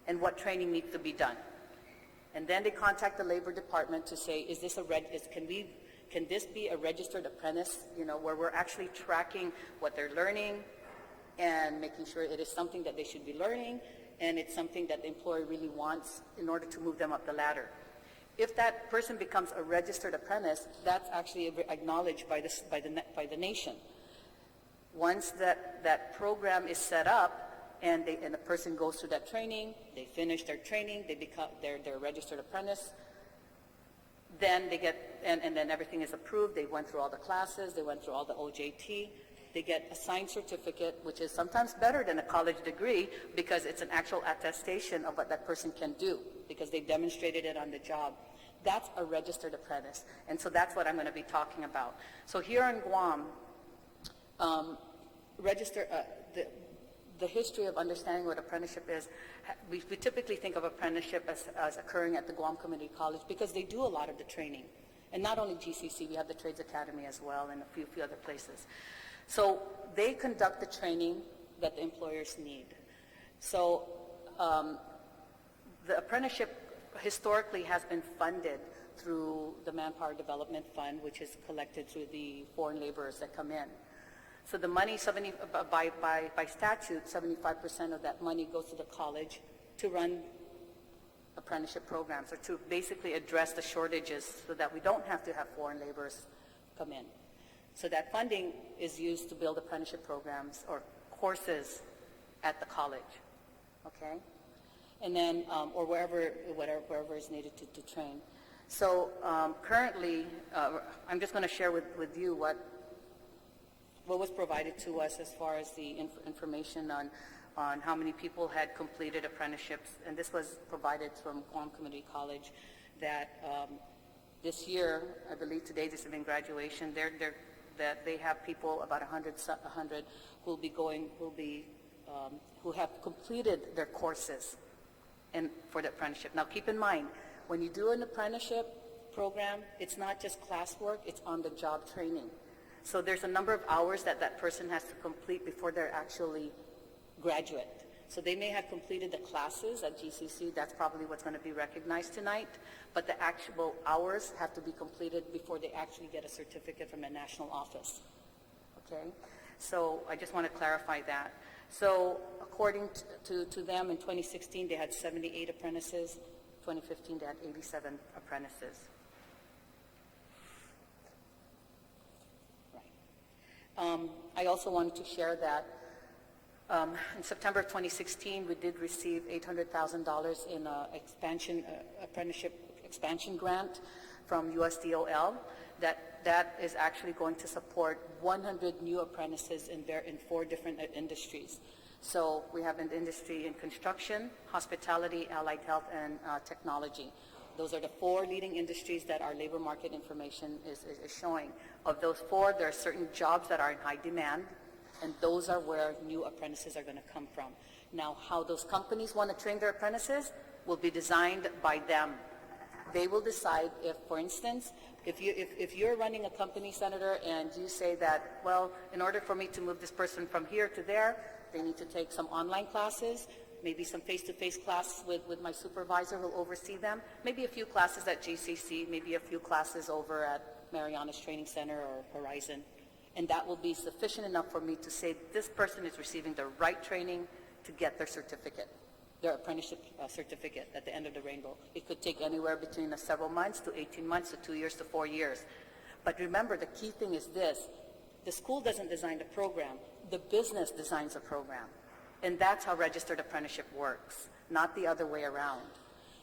and what training needs to be done. And then they contact the Labor Department to say, is this can this be a registered apprentice, where we're actually tracking what they're learning and making sure it is something that they should be learning and it's something that the employer really wants in order to move them up the ladder. If that person becomes a registered apprentice, that's actually acknowledged by the nation. Once that program is set up and the person goes through that training, they finish their training, they're a registered apprentice, then they get, and then everything is approved. They went through all the classes, they went through all the OJT, they get a signed certificate, which is sometimes better than a college degree because it's an actual attestation of what that person can do because they've demonstrated it on the job. That's a registered apprentice. And so that's what I'm going to be talking about. So here in Guam, the history of understanding what apprenticeship is, we typically think of apprenticeship as occurring at the Guam Community College because they do a lot of the training. And not only GCC, we have the Trades Academy as well and a few other places. So they conduct the training that the employers need. So the apprenticeship historically has been funded through the Manpower Development Fund, which is collected through the foreign laborers that come in. So the money, by statute, 75% of that money goes to the college to run apprenticeship programs or to basically address the shortages so that we don't have to have foreign laborers come in. So that funding is used to build apprenticeship programs or courses at the college, okay? and then, or wherever is needed to train. So currently, I'm just going to share with you what was provided to us as far as the information on how many people had completed apprenticeships, and this was provided from Guam Community College, that this year, I believe today this has been graduation, that they have people, about 100 who have completed their courses for the apprenticeship. Now keep in mind, when you do an apprenticeship program, it's not just classwork, it's on-the-job training. So there's a number of hours that person has to complete before they're actually graduate. So they may have completed the classes at GCC, that's probably what's going to be recognized tonight, but the actual hours have to be completed before they actually get a certificate from the national office. Okay? So I just want to clarify that. So according to them, in 2016, they had 78 apprentices. 2015, they had 87 apprentices. Right. I also wanted to share that in September of 2016, we did receive $800,000 in apprenticeship expansion grant from USDOL. That is actually going to support 100 new apprentices in 4 different industries. So we have an industry in construction, hospitality, allied health, and technology. Those are the 4 leading industries that our labor market information is showing. Of those 4, there are certain jobs that are in high demand, and those are where new apprentices are going to come from. Now, how those companies want to train their apprentices will be designed by them. They will decide if, for instance, if you're running a company, Senator, and you say that, well, in order for me to move this person from here to there, they need to take some online classes, maybe some face-to-face classes with my supervisor who will oversee them, maybe a few classes at GCC, maybe a few classes over at Mariana's Training Center or Horizon. And that will be sufficient enough for me to say this person is receiving the right training to get their certificate, their apprenticeship certificate at the end of the rainbow. It could take anywhere between several months to 18 months to 2 years to 4 years. But remember, the key thing is this. The school doesn't design the program. The business designs a program. And that's how registered apprenticeship works, not the other way around.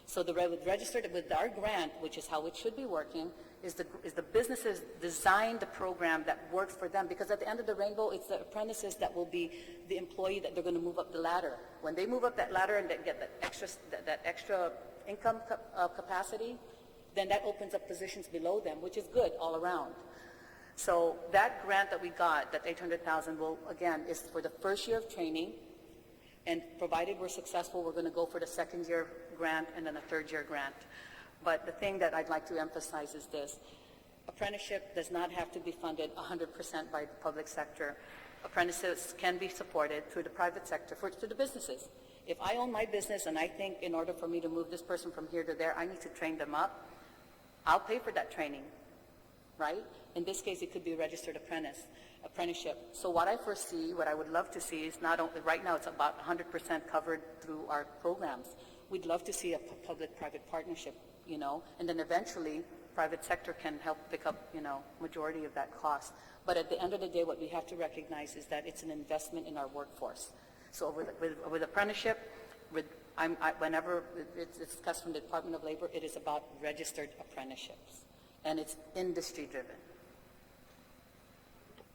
So with our grant, which is how it should be working, is the businesses design the program that works for them, because at the end of the rainbow, it's the apprentices that will be the employee that they're going to move up the ladder. When they move up that ladder and they get that extra income capacity, then that opens up positions below them, which is good all around. So that grant that we got, that $800,000, will, again, is for the first year of training, and provided we're successful, we're going to go for the second year grant and then a third year grant. But the thing that I'd like to emphasize is this. Apprenticeship does not have to be funded 100% by the public sector. Apprentices can be supported through the private sector, through the businesses. If I own my business and I think in order for me to move this person from here to there, I need to train them up, I'll pay for that training, right? In this case, it could be a registered apprenticeship. So what I foresee, what I would love to see is not only, right now it's about 100% covered through our programs. We'd love to see a public-private partnership, and then eventually private sector can help pick up, majority of that cost. But at the end of the day, what we have to recognize is that it's an investment in our workforce. So with apprenticeship, whenever it's discussed from the Department of Labor, it is about registered apprenticeships, and it's industry-driven.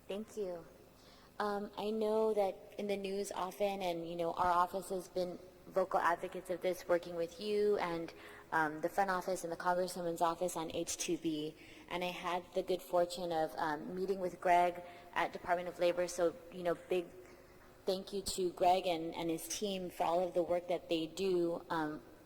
Thank you. I know that in the news often, and our office has been vocal advocates of this, working with you and the front office and the Congresswoman's office on H-2B. And I had the good fortune of meeting with Greg at Department of Labor. So, big thank you to Greg and his team for all of the work that they do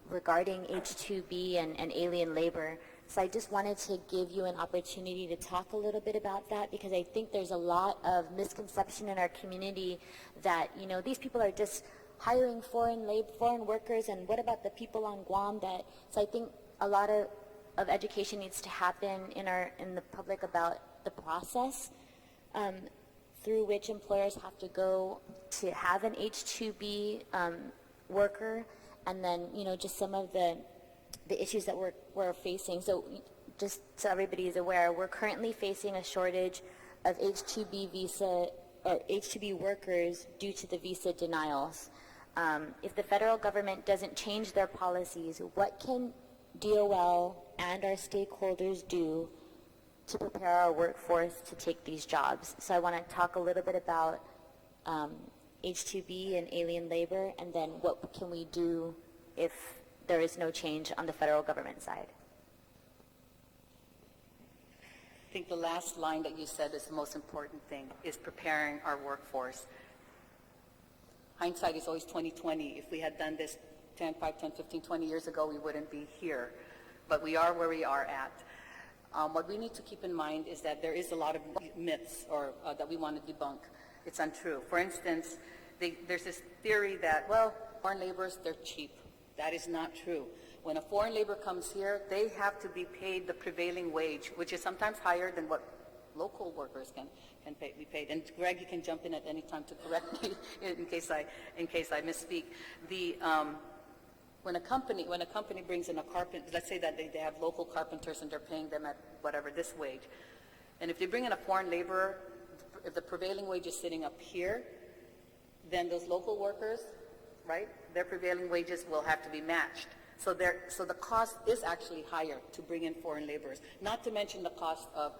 regarding H-2B and alien labor. So I just wanted to give you an opportunity to talk a little bit about that, because I think there's a lot of misconception in our community that, these people are just hiring foreign workers, and what about the people on Guam? So I think a lot of education needs to happen in the public about the process through which employers have to go to have an H-2B worker, and then just some of the issues that we're facing. So just so everybody is aware, we're currently facing a shortage of H-2B workers due to the visa denials. if the federal government doesn't change their policies, what can DOL and our stakeholders do to prepare our workforce to take these jobs? So I want to talk a little bit about H-2B and alien labor, and then what can we do if there is no change on the federal government side?
I think the last line that you said is the most important thing, is preparing our workforce. Hindsight is always 20/20. If we had done this 10, 15, 20 years ago, we wouldn't be here. But we are where we are at. What we need to keep in mind is that there is a lot of myths that we want to debunk. It's untrue. For instance, there's this theory that, well, foreign laborers, they're cheap. That is not true. When a foreign laborer comes here, they have to be paid the prevailing wage, which is sometimes higher than what local workers can be paid. And Greg, you can jump in at any time to correct me in case I misspeak. When a company brings in a carpenter, let's say that they have local carpenters and they're paying them at whatever this wage, and if they bring in a foreign laborer, if the prevailing wage is sitting up here, then those local workers, right, their prevailing wages will have to be matched. So the cost is actually higher to bring in foreign laborers, not to mention the cost of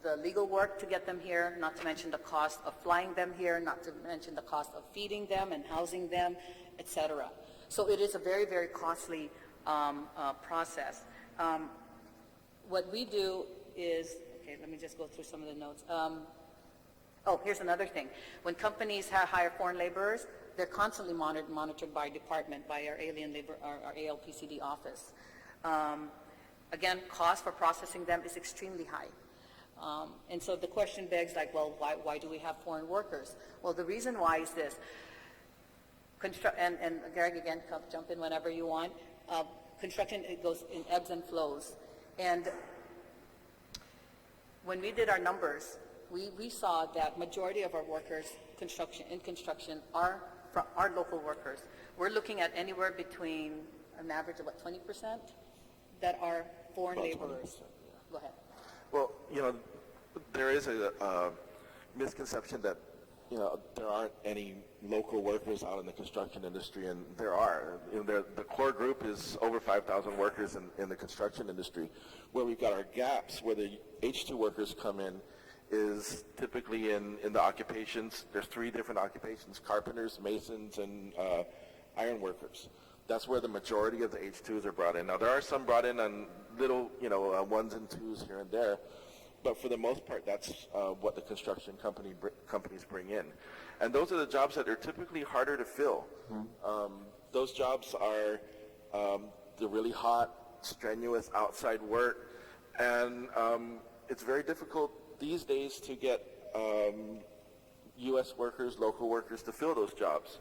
the legal work to get them here, not to mention the cost of flying them here, not to mention the cost of feeding them and housing them, etc. So it is a very, very costly process. What we do is, okay, let me just go through some of the notes. Here's another thing. When companies hire foreign laborers, they're constantly monitored by our department, by our alien labor, our ALPCD office. Again, cost for processing them is extremely high. And so the question begs, like, well, why do we have foreign workers? Well, the reason why is this. And Greg, again, jump in whenever you want. Construction, it goes in ebbs and flows. And when we did our numbers, we saw that majority of our workers in construction are local workers. We're looking at anywhere between an average of, 20% that are foreign
About
laborers.
20%, yeah.
Go ahead.
Well, there is a misconception that, there aren't any local workers out in the construction industry, and there are. The core group is over 5,000 workers in the construction industry. Where we've got our gaps, where the H-2 workers come in, is typically in the occupations. There's 3 different occupations: carpenters, masons, and iron workers. That's where the majority of the H-2s are brought in. Now, there are some brought in on little, 1s and 2s here and there, but for the most part, that's what the construction companies bring in. And those are the jobs that are typically harder to fill. Those jobs are the really hot, strenuous outside work, and it's very difficult these days to get U.S. workers, local workers to fill those jobs.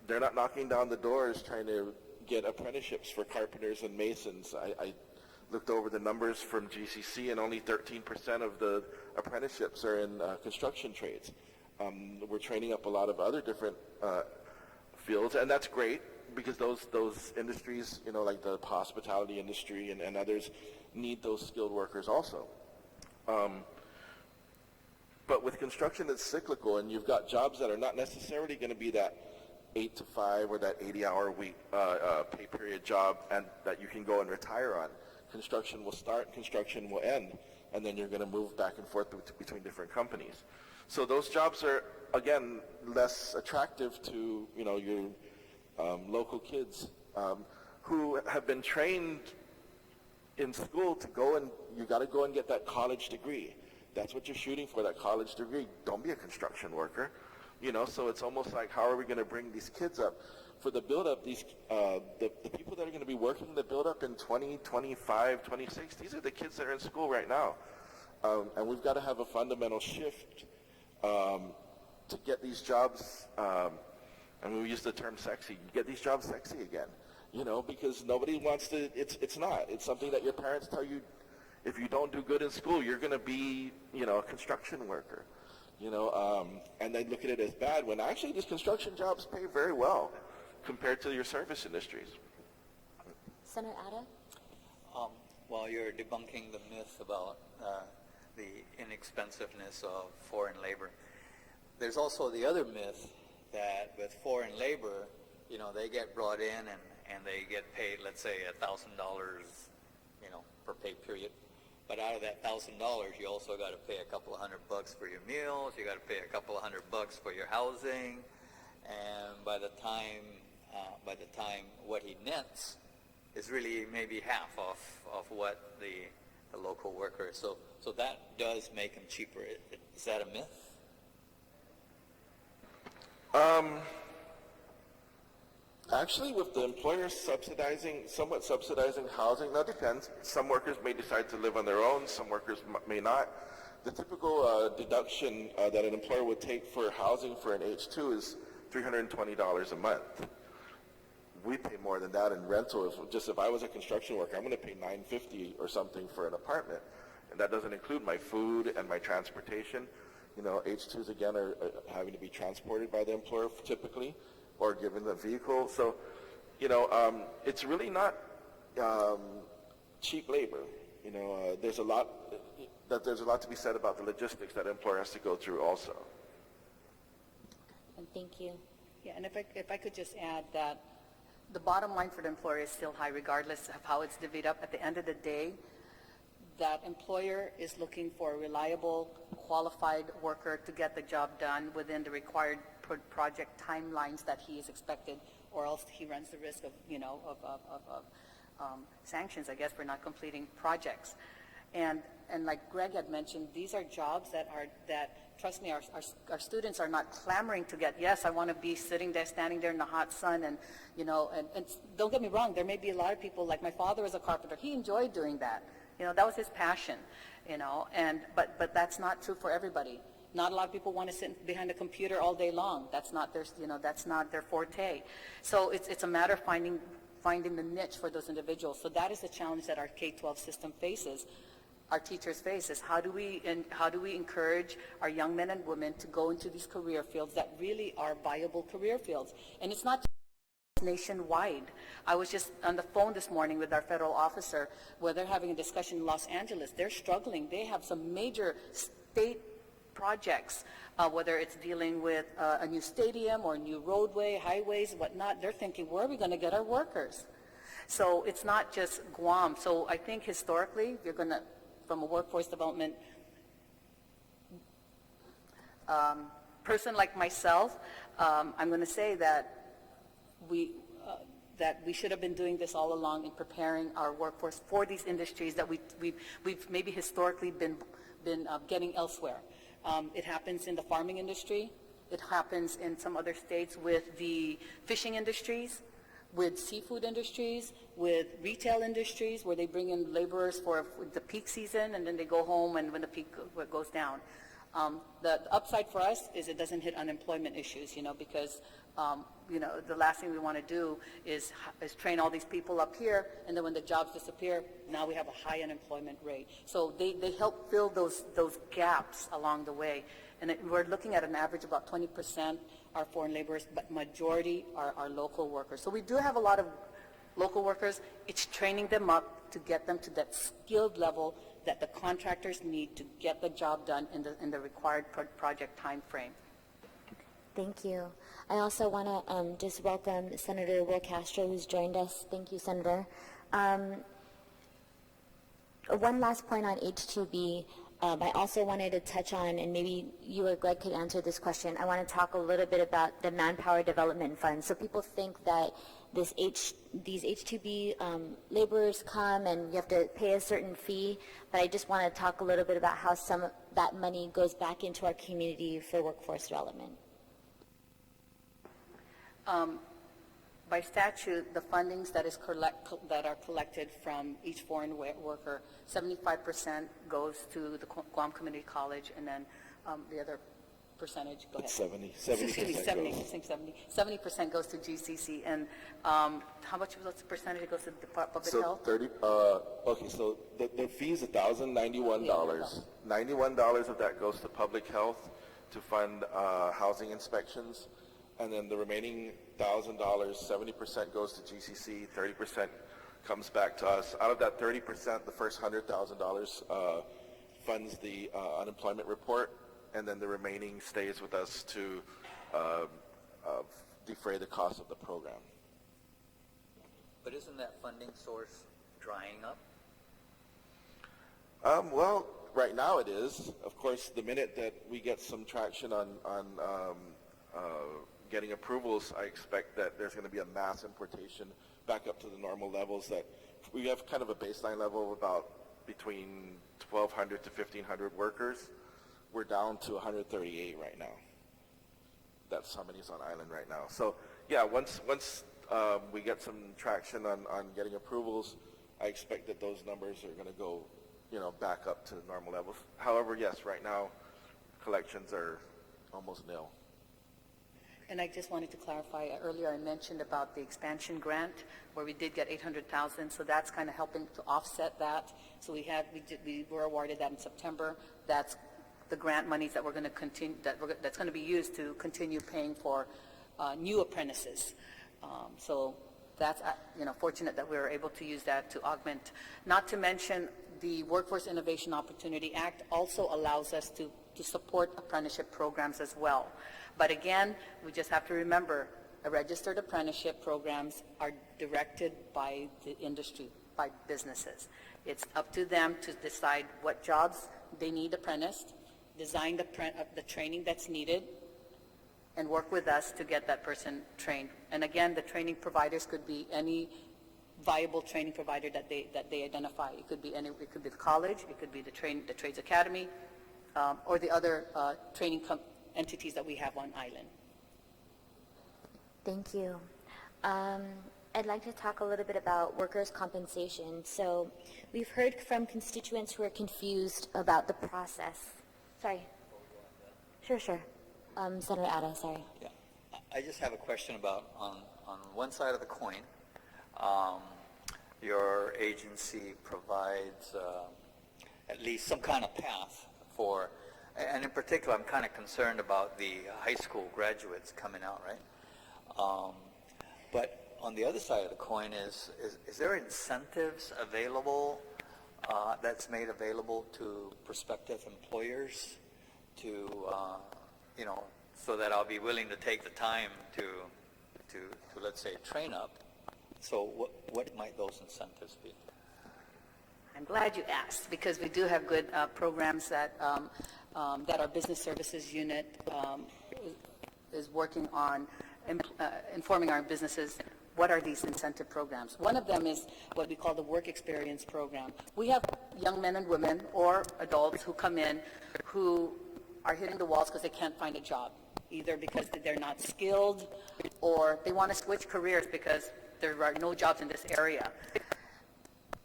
They're not knocking down the doors trying to get apprenticeships for carpenters and masons. I looked over the numbers from GCC, and only 13% of the apprenticeships are in construction trades. We're training up a lot of other different fields, and that's great because those industries, like the hospitality industry and others, need those skilled workers also. But with construction, it's cyclical, and you've got jobs that are not necessarily going to be that 8 to 5 or that 80-hour week pay period job and that you can go and retire on. Construction will start, construction will end, and then you're going to move back and forth between different companies. So those jobs are, again, less attractive to your local kids who have been trained in school to go and you got to go and get that college degree. That's what you're shooting for, that college degree. Don't be a construction worker. So it's almost like, how are we going to bring these kids up? For the build-up, the people that are going to be working the build-up in 2025, 26, these are the kids that are in school right now. And we've got to have a fundamental shift to get these jobs, we use the term sexy, get these jobs sexy again, because nobody wants to, it's not. It's something that your parents tell you, if you don't do good in school, you're going to be, a construction worker. And they look at it as bad when actually these construction jobs pay very well compared to your service industries.
Senator Ada?
While you're debunking the myth about the inexpensiveness of foreign labor, there's also the other myth that with foreign labor, you know, they get brought in and they get paid, let's say, $1,000, you know, per pay period. But out of that $1,000, you also got to pay a couple of $100 for your meals. You got to pay a couple of $100 for your housing, and by the time what he nets is really maybe half of what the local worker is. So that does make him cheaper. Is that a myth?
Actually, with the employer somewhat subsidizing housing, that depends. Some workers may decide to live on their own, some workers may not. The typical deduction that an employer would take for housing for an H-2 is $320 a month. We pay more than that in rental. If I was a construction worker, I'm going to pay $950 or something for an apartment. And that doesn't include my food and my transportation. You know, H-2s, again, are having to be transported by the employer typically, or given a vehicle. So, you know, it's really not cheap labor. You know, there's a lot to be said about the logistics that an employer has to go through also.
And thank you.
Yeah, and if I could just add that the bottom line for the employer is still high, regardless of how it's divvied up. At the end of the day, that employer is looking for a reliable, qualified worker to get the job done within the required project timelines that he is expected, or else he runs the risk of, you know, of sanctions, I guess, for not completing projects. And like Greg had mentioned, these are jobs that trust me, our students are not clamoring to get. Yes, I want to be sitting there, standing there in the hot sun, and you know, and don't get me wrong, there may be a lot of people, like my father was a carpenter. He enjoyed doing that. You know, that was his passion. You know, but that's not true for everybody. Not a lot of people want to sit behind a computer all day long. That's not their forte. So it's a matter of finding the niche for those individuals. So that is the challenge that our K-12 system faces. Our teachers face is how do we encourage our young men and women to go into these career fields that really are viable career fields. And it's not just nationwide. I was just on the phone this morning with our federal officer where they're having a discussion in Los Angeles. They're struggling. They have some major state projects, whether it's dealing with a new stadium or a new roadway, highways, whatnot. They're thinking, where are we going to get our workers? So it's not just Guam. So I think historically, you're going to, from a workforce development person like myself, I'm going to say that we should have been doing this all along in preparing our workforce for these industries that we've maybe historically been getting elsewhere. It happens in the farming industry. It happens in some other states with the fishing industries, with seafood industries, with retail industries, where they bring in laborers for the peak season, and then they go home and when the peak goes down. The upside for us is it doesn't hit unemployment issues, you know, because you know, the last thing we want to do is train all these people up here, and then when the jobs disappear, now we have a high unemployment rate. So they help fill those gaps along the way. And we're looking at an average about 20% are foreign laborers, but majority are local workers. So we do have a lot of local workers. It's training them up to get them to that skilled level that the contractors need to get the job done in the required project time frame.
Thank you. I also want to just welcome Senator Will Castro, who's joined us. Thank you, Senator. One last point on H-2B. I also wanted to touch on, and maybe you or Greg could answer this question. I want to talk a little bit about the Manpower Development Fund. So people think that these H-2B laborers come and you have to pay a certain fee, but I just want to talk a little bit about how some of that money goes back into our community for workforce development.
By statute, the fundings that are collected from each foreign worker, 75% goes to the Guam Community College, and then the other percentage, go ahead. 70% goes to GCC, and how much was the percentage goes to the public health?
30. Okay, so the fee is $1,091. $91 of that goes to public health to fund housing inspections. And then the remaining $1,000, 70% goes to GCC, 30% comes back to us. Out of that 30%, the first $100,000 funds the unemployment report, and then the remaining stays with us to defray the cost of the program.
But isn't that funding source drying up?
Well, right now it is. Of course, the minute that we get some traction on getting approvals, I expect that there's going to be a mass importation back up to the normal levels that we have kind of a baseline level of about between 1,200 to 1,500 workers. We're down to 138 right now. That's how many's on island right now. So yeah, once we get some traction on getting approvals, I expect that those numbers are going to go, back up to normal levels. However, yes, right now collections are almost nil.
And I just wanted to clarify, earlier I mentioned about the expansion grant where we did get $800,000, so that's kind of helping to offset that. So we were awarded that in September. That's the grant monies that we're going to continue, that's going to be used to continue paying for new apprentices. So that's fortunate that we were able to use that to augment. Not to mention the Workforce Innovation Opportunity Act also allows us to support apprenticeship programs as well. But again, we just have to remember, registered apprenticeship programs are directed by the industry, by businesses. It's up to them to decide what jobs they need apprenticed, design the training that's needed, and work with us to get that person trained. And again, the training providers could be any viable training provider that they identify. It could be the college, it could be the trades academy, or the other training entities that we have on island.
Thank you. I'd like to talk a little bit about workers' compensation. So we've heard from constituents who are confused about the process. Sorry. Sure. Senator Ada, sorry.
Yeah. I just have a question about on one side of the coin, your agency provides at least some kind of path for, and in particular, I'm kind of concerned about the high school graduates coming out, right? But on the other side of the coin is there incentives available that's made available to prospective employers to, so that I'll be willing to take the time to let's say, train up? So what might those incentives be?
I'm glad you asked, because we do have good programs that our business services unit is working on informing our businesses what are these incentive programs. One of them is what we call the work experience program. We have young men and women or adults who come in who are hitting the walls because they can't find a job, either because they're not skilled or they want to switch careers because there are no jobs in this area.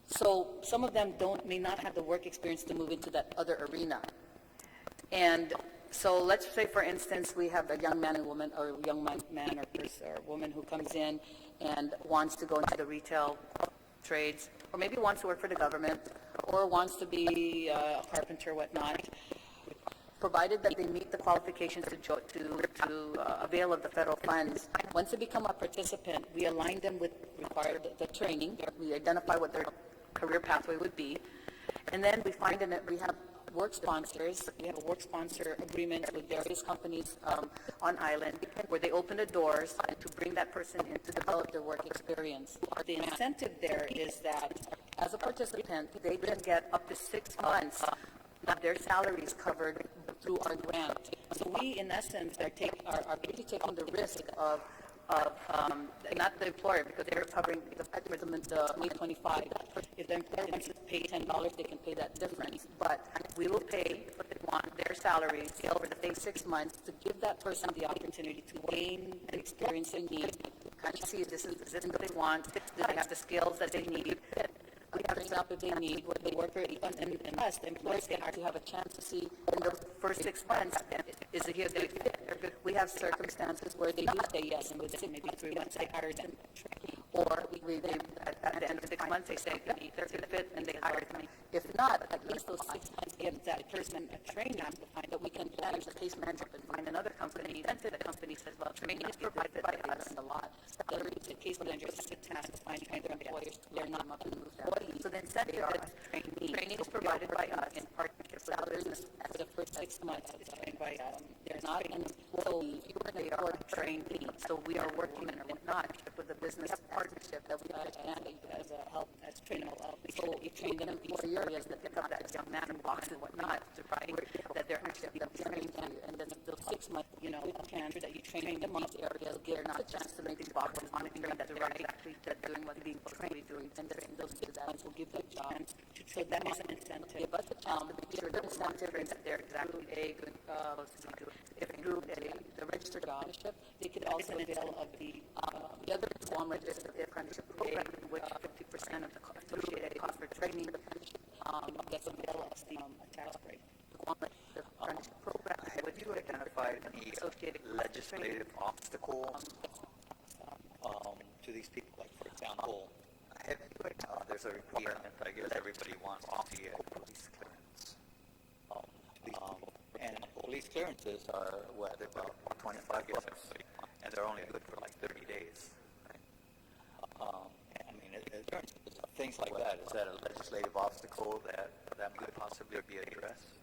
So some of them may not have the work experience to move into that other arena. And so let's say, for instance, we have a young man and woman, or young man or woman who comes in and wants to go into the retail trades, or maybe wants to work for the government, or wants to be a carpenter, whatnot. Provided that they meet the qualifications to avail of the federal funds. Once they become a participant, we align them with the training. We identify what their career pathway would be, and then we find that we have work sponsors. We have a work sponsor agreement with various companies on island where they open the doors to bring that person in to develop their work experience. The incentive there is that as a participant, they can get up to 6 months of their salaries covered through our grant. So we, in essence, are really taking the risk of not the employer, because they're covering the 825. If the employer wants to pay $10, they can pay that difference. But we will pay what they want, their salaries over the 6 months, to give that person the opportunity to gain the experience they need. Kind of see, this is what they want. Do they have the skills that they need? We have to up if they need, what they work for, and us, the employers, they actually have a chance to see in those first 6 months, is it here they fit? We have circumstances where they do say yes, and within maybe 3 months they hire them. Or at the end of 6 months they say they're good fit and they hire them. If not, at least those 6 months give that person a training that we can manage the case management and find another company. Then the company says, well, training is provided by us a lot. The case managers have the task to find their employers to learn them up and move them. So the incentive is training is provided by us in partnership with the business as 6 months. It's trained by, there's not an employee, they are trained. So we are working in a partnership with a business partnership that we understand as a help, as training. So you train them in these areas that pick up that young man in box and whatnot, right? That they're actually trained in, and then those 6 months, can that you train them in these areas, they're not a chance to make these boxes, monitoring that they're exactly doing what they're being trained doing, and those exams will give them a chance. So that is an incentive. Give us a chance to make sure the incentive is that they're exactly a good, if through the registered apprenticeship, they could also avail of the other Guam registered apprenticeship program, in which 50% of the associated cost for training gets avail of the tax break. The Guam registered apprenticeship program.
Have you identified any legislative obstacles to these people? Like, for example, there's a requirement, I guess everybody wants to get police clearance. And police clearances are, they're about 25 years, and they're only good for like 30 days. I mean, things like that, is that a legislative obstacle that could possibly be addressed?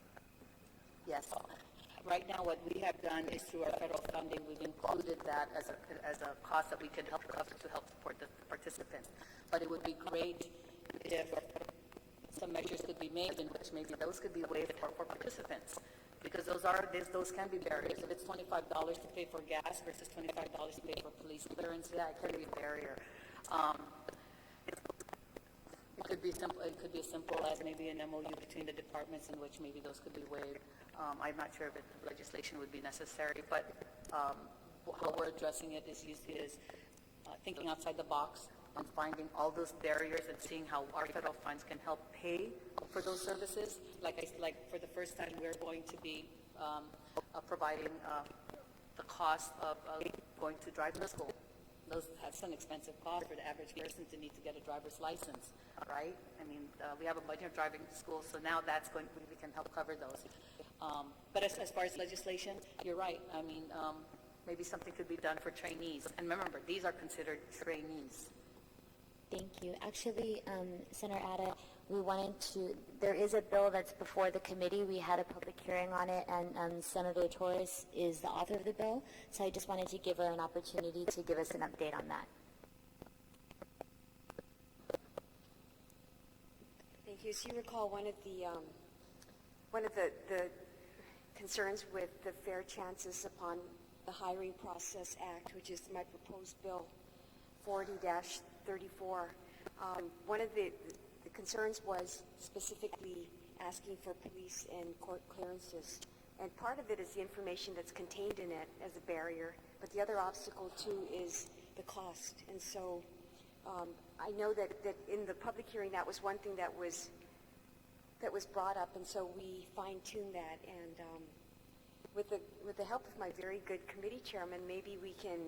Yes. Right now, what we have done is through our federal funding, we've included that as a cost that we can help cover to help support the participants. But it would be great if some measures could be made in which maybe those could be waived for participants, because those can be barriers. If it's $25 to pay for gas versus $25 to pay for police clearance, yeah, it can be a barrier. It could be simple. It could be as simple as maybe an MOU between the departments in which maybe those could be waived. I'm not sure if legislation would be necessary, but how we're addressing it is thinking outside the box and finding all those barriers and seeing how our federal funds can help pay for those services. Like for the first time, we're going to be providing the cost of going to driving school. That's an expensive cost for the average person to need to get a driver's license, right? I mean, we have a budget of driving school, so now we can help cover those. But as far as legislation, you're right. I mean, maybe something could be done for trainees. And remember, these are considered trainees.
Thank you. Actually, Senator Ada, there is a bill that's before the committee. We had a public hearing on it, and Senator Torres is the author of the bill. So I just wanted to give her an opportunity to give us an update on that.
Thank you. As you recall, one of the concerns with the Fair Chances Upon the Hiring Process Act, which is my proposed bill 40-34, one of the concerns was specifically asking for police and court clearances. And part of it is the information that's contained in it as a barrier, but the other obstacle too is the cost. And so I know that in the public hearing that was one thing that was brought up, and so we fine-tuned that. And with the help of my very good committee chairman, maybe we can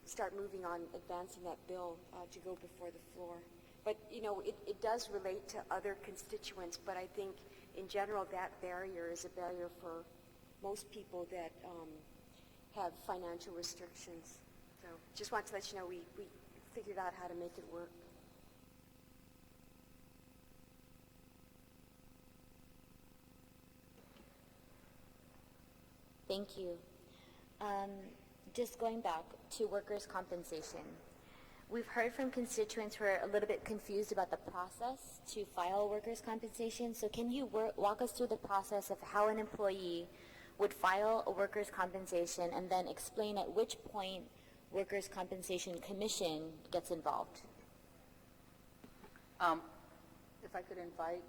start moving on advancing that bill to go before the floor. But it does relate to other constituents, but I think in general that barrier is a barrier for most people that have financial restrictions. So just want to let you know we figured out how to make it work.
Thank you. Just going back to workers' compensation. We've heard from constituents who are a little bit confused about the process to file workers' compensation. So can you walk us through the process of how an employee would file a workers' compensation, and then explain at which point Workers' Compensation Commission gets involved?
If I could invite,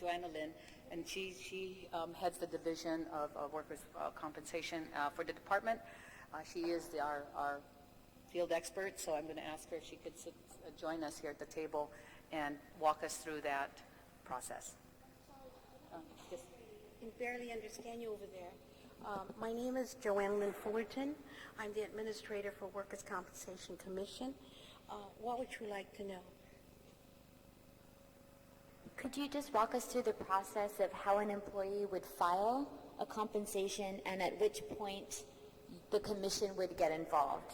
Joanna Lynn, and she heads the division of workers' compensation for the department. She is our field expert, so I'm going to ask her if she could join us here at the table and walk us through that process.
I can barely understand you over there. My name is Joanne Lynn Fullerton. I'm the administrator for Workers' Compensation Commission. What would you like to know?
Could you just walk us through the process of how an employee would file a compensation and at which point the commission would get involved?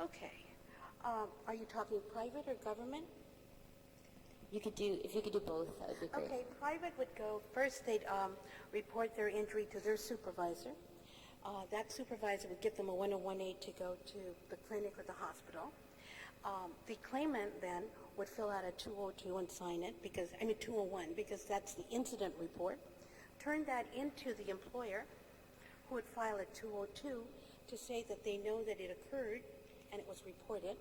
Okay. Are you talking private or government?
If you could do both, that would be great.
Okay, private would go, first they'd report their injury to their supervisor. That supervisor would give them a 101 aid to go to the clinic or the hospital. The claimant then would fill out a 202 and sign it, 201, because that's the incident report. Turn that into the employer, who would file a 202 to say that they know that it occurred and it was reported.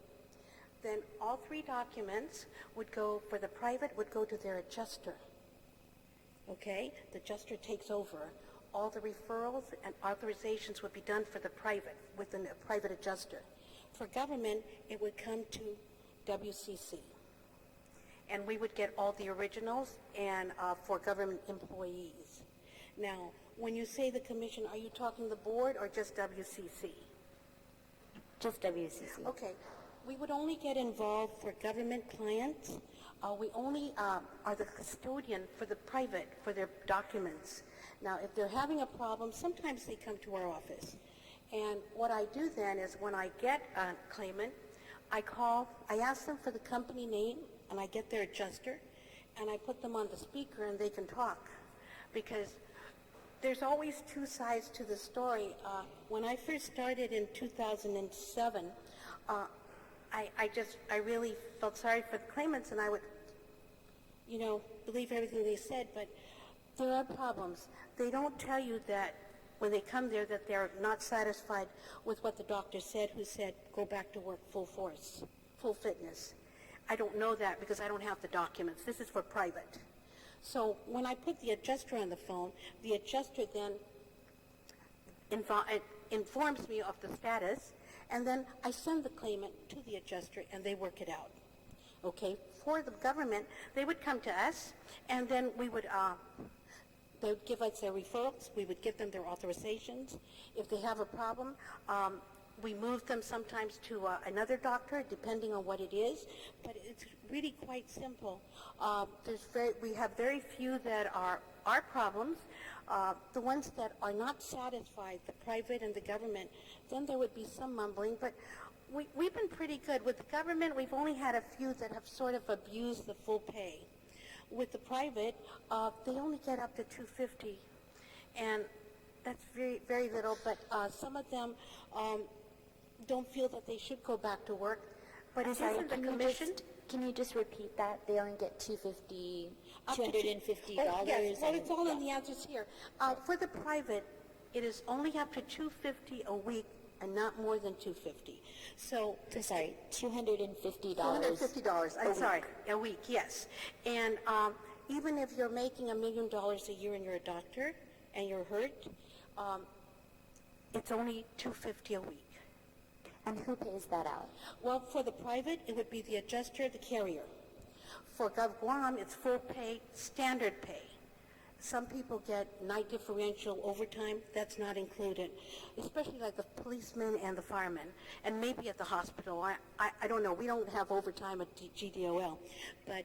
Then all three documents would go, for the private, would go to their adjuster. Okay? The adjuster takes over. All the referrals and authorizations would be done for the private, with a private adjuster. For government, it would come to WCC. And we would get all the originals and for government employees. Now, when you say the commission, are you talking the board or just WCC?
Just WCC.
Okay. We would only get involved for government clients. We only are the custodian for the private, for their documents. Now, if they're having a problem, sometimes they come to our office. And what I do then is when I get a claimant, I ask them for the company name, and I get their adjuster, and I put them on the speaker, and they can talk. Because there's always two sides to the story. When I first started in 2007, I really felt sorry for the claimants, and I would, believe everything they said, but there are problems. They don't tell you that when they come there that they're not satisfied with what the doctor said, who said, go back to work full force, full fitness. I don't know that because I don't have the documents. This is for private. So when I put the adjuster on the phone, the adjuster then informs me of the status, and then I send the claimant to the adjuster, and they work it out. Okay? For the government, they would come to us, and then we would, they would give us their referrals. We would give them their authorizations. If they have a problem, we move them sometimes to another doctor, depending on what it is. But it's really quite simple. We have very few that are our problems. The ones that are not satisfied, the private and the government, then there would be some mumbling. But we've been pretty good. With the government, we've only had a few that have sort of abused the full pay. With the private, they only get up to $250, and that's very, very little. But some of them don't feel that they should go back to work. But it isn't the commission.
Can you just repeat that? They only get $250.
Yes, well, it's all in the answers here. For the private, it is only up to $250 a week and not more than $250. So,
sorry, $250.
$250. A week, yes. And even if you're making $1 million a year and you're a doctor and you're hurt, it's only $250 a week.
And who pays that out?
Well, for the private, it would be the adjuster, the carrier. For Guam, it's full pay, standard pay. Some people get night differential overtime. That's not included, especially like the policemen and the firemen, and maybe at the hospital. I don't know. We don't have overtime at GDOL, but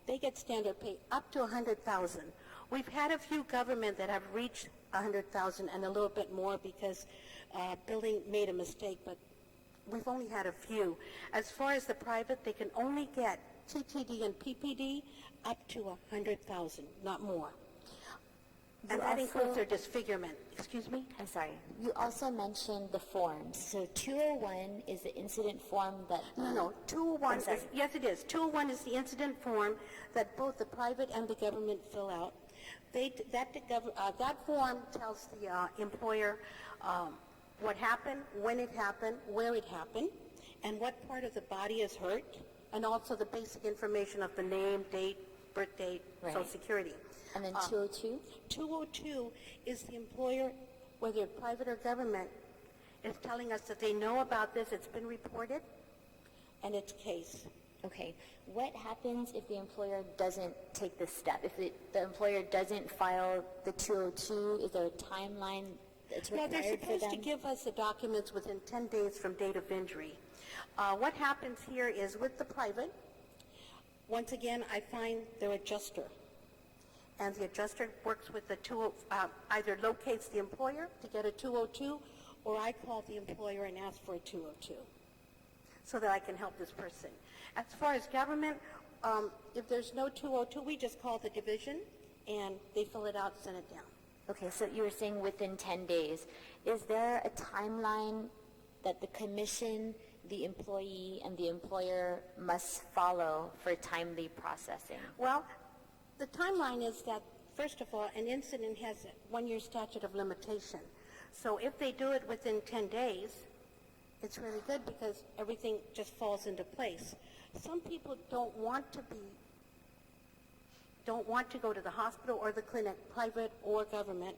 they get standard pay up to $100,000. We've had a few government that have reached $100,000 and a little bit more because billing made a mistake, but we've only had a few. As far as the private, they can only get TTD and PPD up to $100,000, not more. And that includes their disfigurement. Excuse me?
I'm sorry. You also mentioned the forms. So 201 is the incident form that...
No. 201 is... Yes, it is. 201 is the incident form that both the private and the government fill out. That form tells the employer what happened, when it happened, where it happened, and what part of the body is hurt, and also the basic information of the name, date, birth date, Social Security.
And then 202?
202 is the employer, whether private or government, is telling us that they know about this, it's been reported, and it's case.
Okay. What happens if the employer doesn't take this step? If the employer doesn't file the 202, is there a timeline that's required for them?
They're supposed to give us the documents within 10 days from date of injury. What happens here is with the private, once again, I find their adjuster. And the adjuster works with the either locates the employer to get a 202, or I call the employer and ask for a 202 so that I can help this person. As far as government, If there's no 202, we just call the division, and they fill it out, send it down.
Okay, so you were saying within 10 days. Is there a timeline that the commission, the employee, and the employer must follow for timely processing?
Well, the timeline is that, first of all, an incident has a 1-year statute of limitation. So if they do it within 10 days, it's really good because everything just falls into place. Some people don't want to go to the hospital or the clinic, private or government.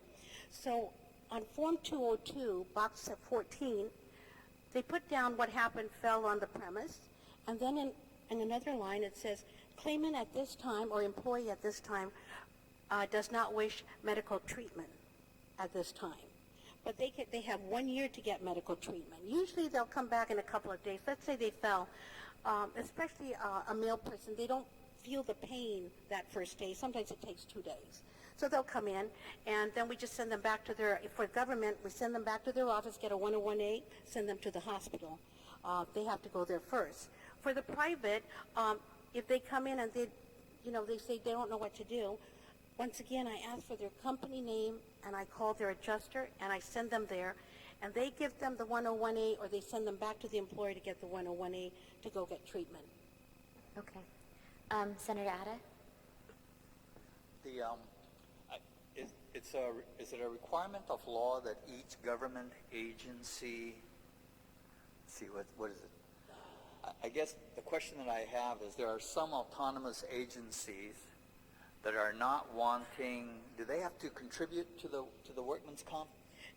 So on Form 202, box 14, they put down what happened fell on the premise, and then in another line it says, claimant at this time or employee at this time does not wish medical treatment at this time. But they have 1 year to get medical treatment. Usually they'll come back in a couple of days. Let's say they fell, especially a male person, they don't feel the pain that first day. Sometimes it takes 2 days. So they'll come in, and then we just send them back to for government, we send them back to their office, get a 101A, send them to the hospital. They have to go there first. For the private, if they come in and they say they don't know what to do, once again, I ask for their company name, and I call their adjuster, and I send them there, and they give them the 101A, or they send them back to the employer to get the 101A to go get treatment.
Okay. Senator Ada?
Is it a requirement of law that each government agency, what is it? I guess the question that I have is there are some autonomous agencies that are not wanting, do they have to contribute to the workman's comp?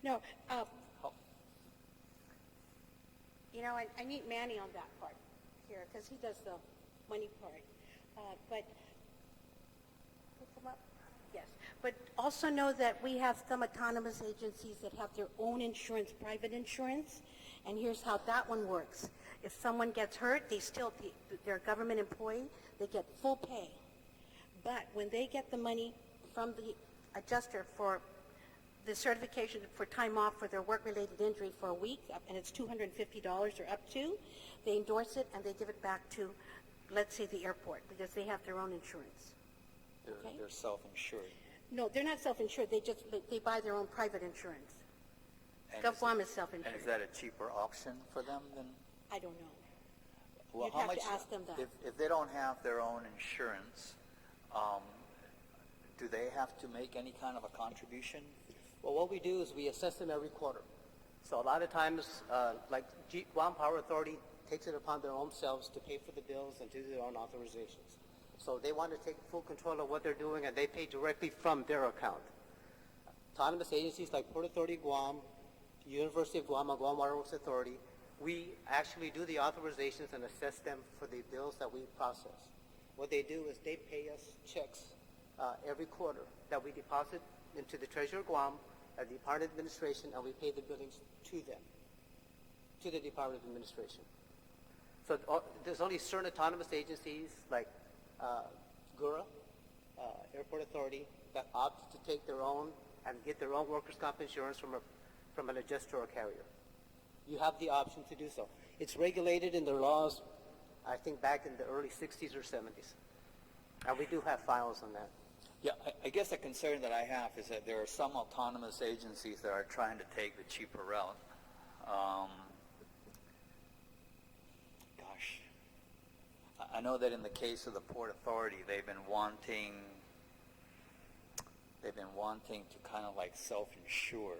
No. I need Manny on that part here, because he does the money part. But yes. But also know that we have some autonomous agencies that have their own insurance, private insurance, and here's how that one works. If someone gets hurt, they're a government employee, they get full pay. But when they get the money from the adjuster for the certification for time off for their work-related injury for a week, and it's $250 or up to, they endorse it and they give it back to, let's say, the airport, because they have their own insurance.
They're self-insured.
No, they're not self-insured. They buy their own private insurance. GovGuam is self-insured.
And is that a cheaper option for them than?
I don't know.
Well,
You'd have to ask them that.
If they don't have their own insurance, do they have to make any kind of a contribution?
Well, what we do is we assess them every quarter. So a lot of times, like Guam Power Authority takes it upon their own selves to pay for the bills and do their own authorizations. So they want to take full control of what they're doing, and they pay directly from their account. Autonomous agencies like Port Authority Guam, University of Guam, and Guam Water Works Authority, we actually do the authorizations and assess them for the bills that we process. What they do is they pay us checks every quarter that we deposit into the Treasurer of Guam, the Department of Administration, and we pay the billings to them, to the Department of Administration. So there's only certain autonomous agencies like GURA, Airport Authority, that opt to take their own and get their own workers' comp insurance from an adjuster or carrier. You have the option to do so. It's regulated in their laws, I think, back in the early 60s or 70s. And we do have files on that.
Yeah, I guess the concern that I have is that there are some autonomous agencies that are trying to take the cheaper route. I know that in the case of the Port Authority, they've been wanting to kind of like self-insure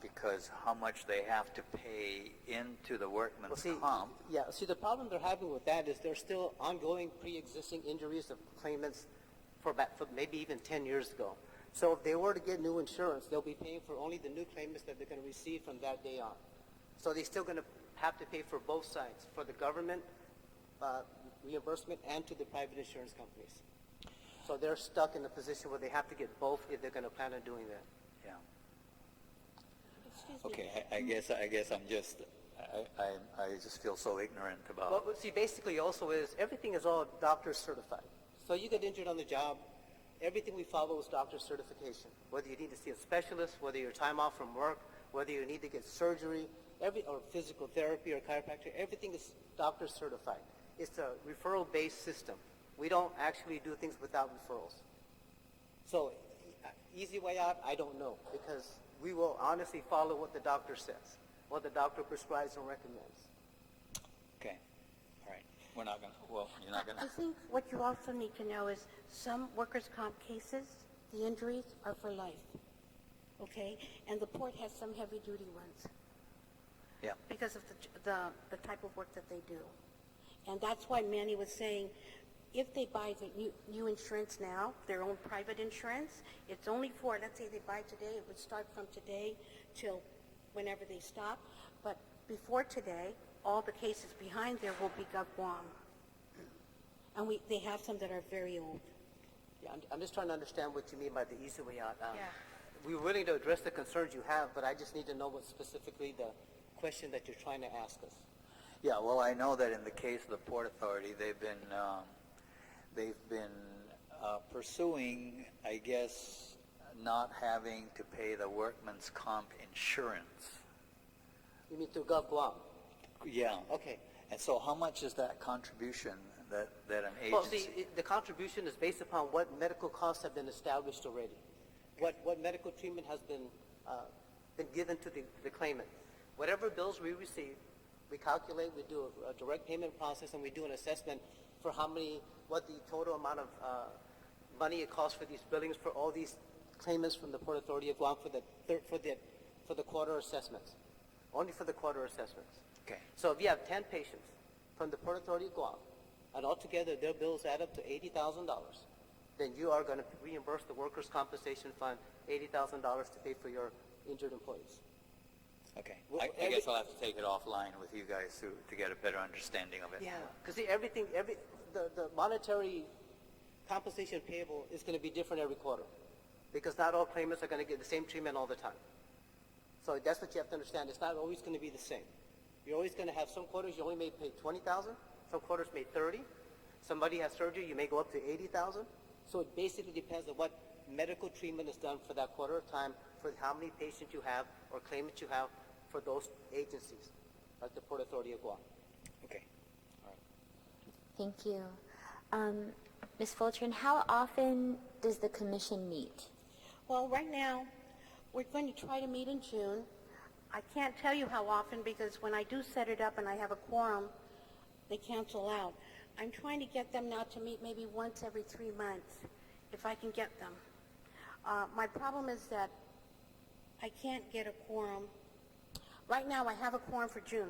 because how much they have to pay into the workman's comp.
Yeah, see, the problem they're having with that is there's still ongoing pre-existing injuries of claimants for maybe even 10 years ago. So if they were to get new insurance, they'll be paying for only the new claimants that they're going to receive from that day on. So they're still going to have to pay for both sides, for the government reimbursement and to the private insurance companies. So they're stuck in a position where they have to get both if they're going to plan on doing that.
Yeah. Okay, I guess I'm just, I just feel so ignorant about.
Well, see, basically also is everything is all doctor certified. So you get injured on the job, everything we follow is doctor certification. Whether you need to see a specialist, whether you're time off from work, whether you need to get surgery, or physical therapy or chiropractor, everything is doctor certified. it's a referral-based system. We don't actually do things without referrals. So, easy way out, I don't know, because we will honestly follow what the doctor says, what the doctor prescribes and recommends.
Okay, all right. We're not going to, well, you're not going
I
to.
think what you also need to know is some workers' comp cases, the injuries are for life, okay? And the port has some heavy-duty ones
Yeah.
because of the type of work that they do. And that's why Manny was saying, if they buy the new insurance now, their own private insurance, it's only for, let's say they buy today, it would start from today till whenever they stop. But before today, all the cases behind there will be Gov Guam. And they have some that are very old.
Yeah, I'm just trying to understand what you mean by the easy way out.
Yeah.
We're willing to address the concerns you have, but I just need to know what specifically the question that you're trying to ask us.
Yeah, well, I know that in the case of the Port Authority, they've been pursuing, I guess, not having to pay the workman's comp insurance.
You mean through Gov Guam?
Yeah.
Okay.
And so how much is that contribution that an
Well,
agency...
see, the contribution is based upon what medical costs have been established already. What medical treatment has been given to the claimant. Whatever bills we receive, we calculate, we do a direct payment process, and we do an assessment for what the total amount of money it costs for these billings for all these claimants from the Port Authority of Guam for the quarter assessments. Only for the quarter assessments.
Okay.
So if you have 10 patients from the Port Authority of Guam, and altogether their bills add up to $80,000, then you are going to reimburse the Workers' Compensation Fund $80,000 to pay for your injured employees.
Okay. I guess I'll have to take it offline with you guys to get a better understanding of it.
Yeah, because the monetary compensation payable is going to be different every quarter, because not all claimants are going to get the same treatment all the time. So that's what you have to understand. It's not always going to be the same. You're always going to have some quarters you only may pay $20,000, some quarters may $30,000. Somebody has surgery, you may go up to $80,000. So it basically depends on what medical treatment is done for that quarter of time, for how many patients you have or claimants you have for those agencies, like the Port Authority of Guam.
Okay. All right.
Thank you. Ms. Fulton, how often does the commission meet?
Well, right now, we're going to try to meet in June. I can't tell you how often because when I do set it up and I have a quorum, they cancel out. I'm trying to get them now to meet maybe once every 3 months, if I can get them. My problem is that I can't get a quorum. Right now, I have a quorum for June,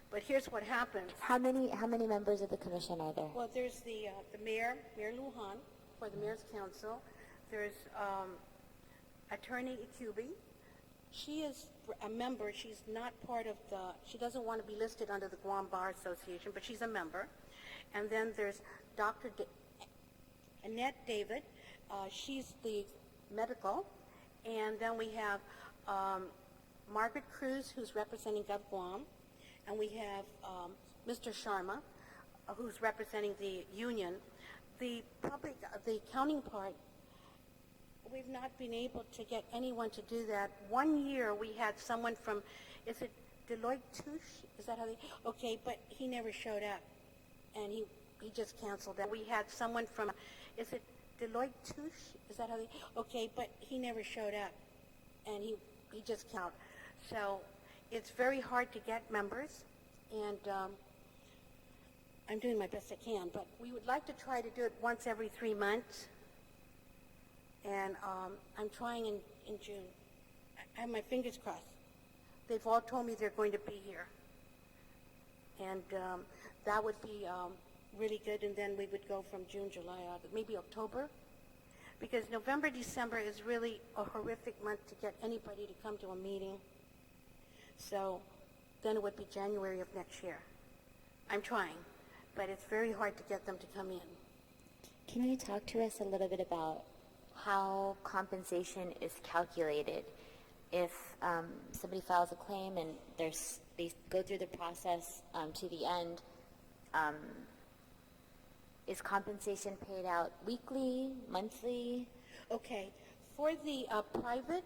but here's what happens.
How many members of the commission are there?
Well, there's the mayor, Mayor Lujan, for the Mayor's Council. There's Attorney Ikubi. She is a member. She's not part of she doesn't want to be listed under the Guam Bar Association, but she's a member. And then there's Dr. Annette David. She's the medical. And then we have Margaret Cruz, who's representing Gov Guam. And we have Mr. Sharma, who's representing the union. The accounting part, we've not been able to get anyone to do that. 1 year we had someone from, is it Deloitte Touche? Is that how they, okay, but he never showed up. And he just canceled that. We had someone from, is it Deloitte Touche? Is that how they, okay, but he never showed up. And he just canceled. So it's very hard to get members. And I'm doing my best I can. But we would like to try to do it once every 3 months. And I'm trying in June. I have my fingers crossed. They've all told me they're going to be here. And that would be really good, and then we would go from June, July, maybe October. Because November, December is really a horrific month to get anybody to come to a meeting. So then it would be January of next year. I'm trying, but it's very hard to get them to come in.
Can you talk to us a little bit about how compensation is calculated if somebody files a claim and they go through the process to the end? Is compensation paid out weekly, monthly?
Okay. For the private,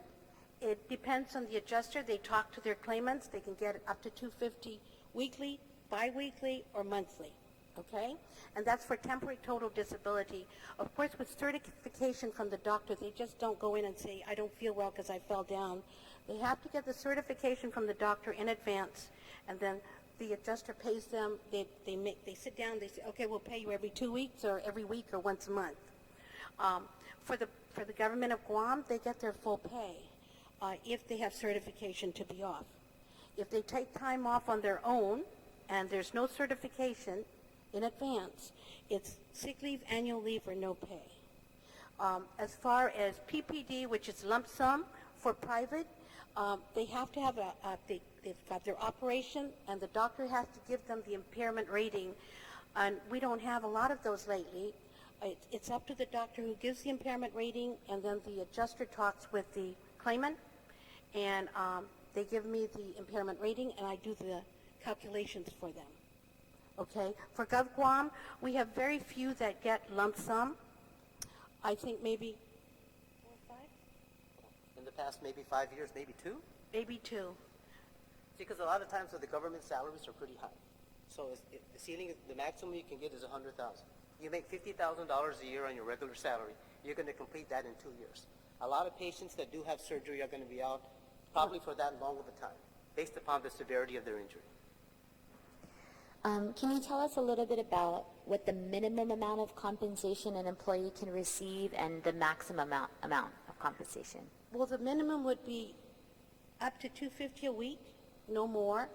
it depends on the adjuster. They talk to their claimants. They can get up to $250 weekly, bi-weekly, or monthly. okay? And that's for temporary total disability. Of course, with certification from the doctor, they just don't go in and say, I don't feel well because I fell down. They have to get the certification from the doctor in advance, and then the adjuster pays them. They sit down, they say, okay, we'll pay you every 2 weeks or every week or once a month. For the government of Guam, they get their full pay if they have certification to be off. If they take time off on their own and there's no certification in advance, it's sick leave, annual leave, or no pay. As far as PPD, which is lump sum for private, they have to have they've got their operation, and the doctor has to give them the impairment rating. And we don't have a lot of those lately. It's up to the doctor who gives the impairment rating, and then the adjuster talks with the claimant, and they give me the impairment rating, and I do the calculations for them. Okay? For GovGuam, we have very few that get lump sum. I think maybe 4 or 5?
In the past, maybe 5 years, maybe 2?
Maybe 2.
Because a lot of times the government salaries are pretty high. So the ceiling, the maximum you can get is $100,000. You make $50,000 a year on your regular salary. You're going to complete that in 2 years. A lot of patients that do have surgery are going to be out probably for that long of a time, based upon the severity of their injury.
Can you tell us a little bit about what the minimum amount of compensation an employee can receive and the maximum amount of compensation?
Well, the minimum would be up to $250 a week, no more.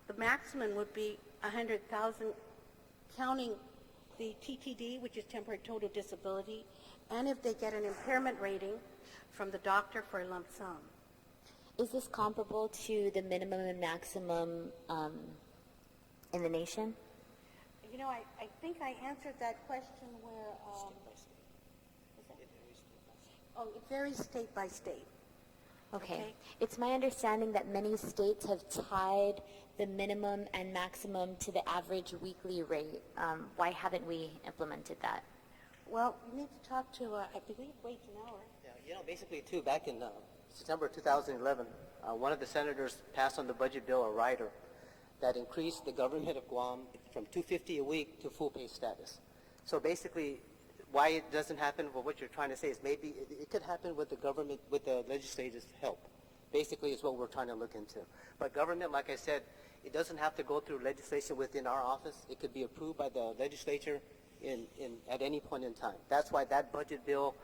The maximum would be $100,000, counting the TTD, which is temporary total disability, and if they get an impairment rating from the doctor for a lump sum.
Is this comparable to the minimum and maximum in the nation?
You know, I think I answered that question where... it varies state by state.
Okay. It's my understanding that many states have tied the minimum and maximum to the average weekly rate. Why haven't we implemented that?
Well, you need to talk to, I believe, Wage and Hour.
Yeah, basically, too, back in September 2011, one of the senators passed on the budget bill a rider that increased the government of Guam from $250 a week to full pay status. So basically, why it doesn't happen, well, what you're trying to say is maybe it could happen with the government, with the legislature's help. Basically, is what we're trying to look into. But government, like I said, it doesn't have to go through legislation within our office. It could be approved by the legislature at any point in time. That's why that budget bill,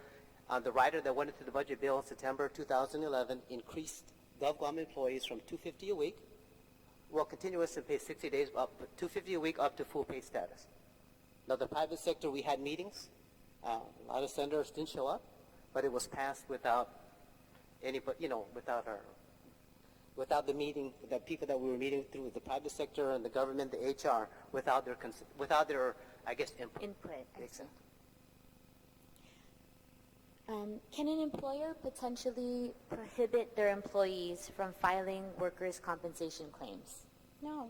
the rider that went into the budget bill in September 2011 increased GovGuam employees from $250 a week, well, continuous and pay 60 days, up $250 a week up to full pay status. Now, the private sector, we had meetings. A lot of senators didn't show up, but it was passed without without the meeting, the people that we were meeting through, the private sector and the government, the HR, without their, I guess, input.
Excellent. Can an employer potentially prohibit their employees from filing workers' compensation claims?
No.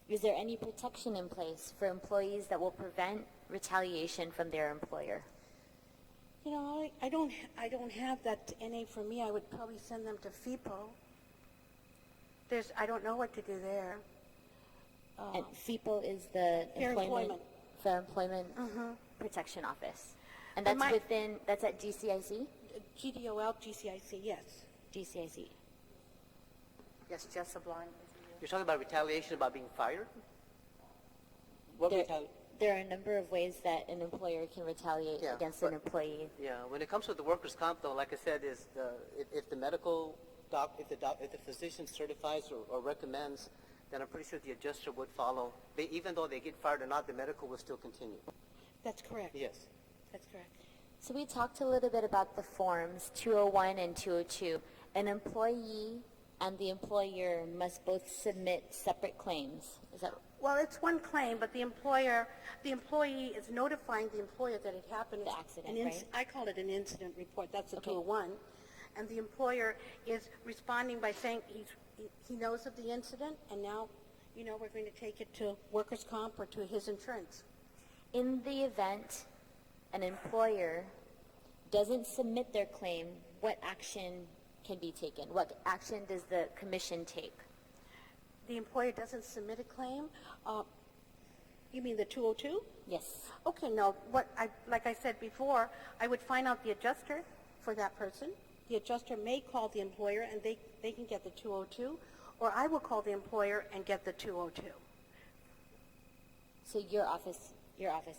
Is there any protection in place for employees that will prevent retaliation from their employer?
You know, I don't have that NA for me. I would probably send them to FIPO. I don't know what to do there.
And FIPO is the
Fair Employment.
Fair Employment Protection Office. And that's at GCIC?
GDOL, GCIC, yes.
GCIC.
Yes, Jess Sublime.
You're talking about retaliation, about being fired?
There are a number of ways that an employer can retaliate against an employee.
Yeah, when it comes to the workers' comp, though, like I said, is if the medical if the physician certifies or recommends, then I'm pretty sure the adjuster would follow. Even though they get fired or not, the medical will still continue.
That's correct.
Yes.
That's correct.
So we talked a little bit about the forms 201 and 202. An employee and the employer must both submit separate claims. Is that?
Well, it's one claim, but the employee is notifying the employer that it happened.
The accident, right?
I call it an incident report. That's a
Okay.
201. And the employer is responding by saying he knows of the incident, and now, we're going to take it to workers' comp or to his insurance.
In the event an employer doesn't submit their claim, what action can be taken? What action does the commission take?
The employer doesn't submit a claim. You mean the 202?
Yes.
Okay, no, like I said before, I would find out the adjuster for that person. The adjuster may call the employer and they can get the 202, or I will call the employer and get the 202.
So your office.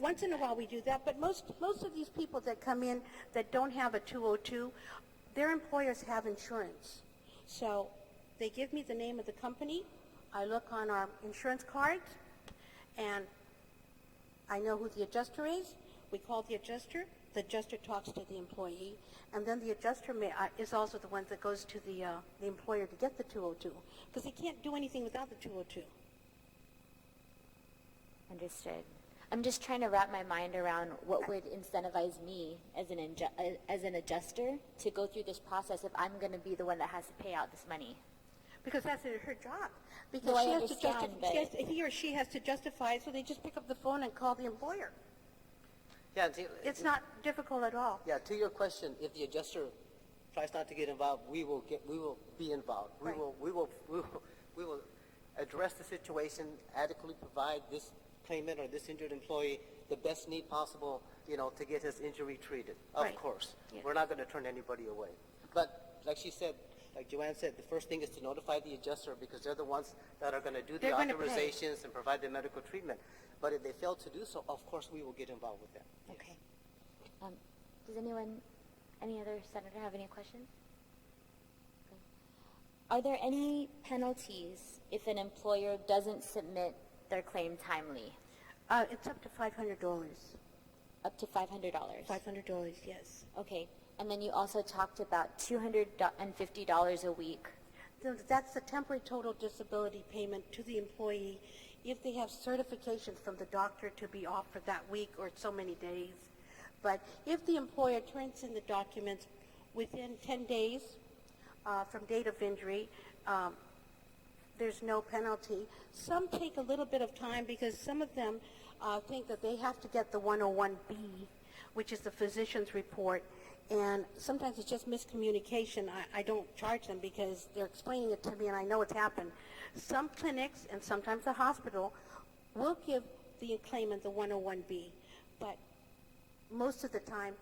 Once in a while we do that, but most of these people that come in that don't have a 202, their employers have insurance. So they give me the name of the company, I look on our insurance cards, and I know who the adjuster is. We call the adjuster talks to the employee, and then the adjuster is also the one that goes to the employer to get the 202, because they can't do anything without the 202.
Understood. I'm just trying to wrap my mind around what would incentivize me as an adjuster to go through this process if I'm going to be the one that has to pay out this money.
Because that's her job. Because
No, I
she has
understand,
to he or she has to justify it, so they just pick up the phone and call the employer.
Yeah,
It's not difficult at all.
yeah, to your question, if the adjuster tries not to get involved, we will be involved.
Right.
We will address the situation, adequately provide this claimant or this injured employee the best need possible, to get his injury treated. Of
Right.
course.
Yeah.
We're not going to turn anybody away. But like she said, like Joanne said, the first thing is to notify the adjuster, because they're the ones that are going to do the
They're gonna pay.
authorizations and provide the medical treatment. But if they fail to do so, of course we will get involved with them.
Okay. Does any other senator have any questions? Okay. Are there any penalties if an employer doesn't submit their claim timely?
It's up to $500.
Up to $500?
$500, yes.
Okay. And then you also talked about $250 a week.
That's the temporary total disability payment to the employee if they have certifications from the doctor to be off for that week or so many days. But if the employer turns in the documents within 10 days from date of injury, there's no penalty. Some take a little bit of time because some of them think that they have to get the 101B, which is the physician's report. And sometimes it's just miscommunication. I don't charge them because they're explaining it to me and I know it's happened. Some clinics and sometimes the hospital will give the claimant the 101B. But most of the time,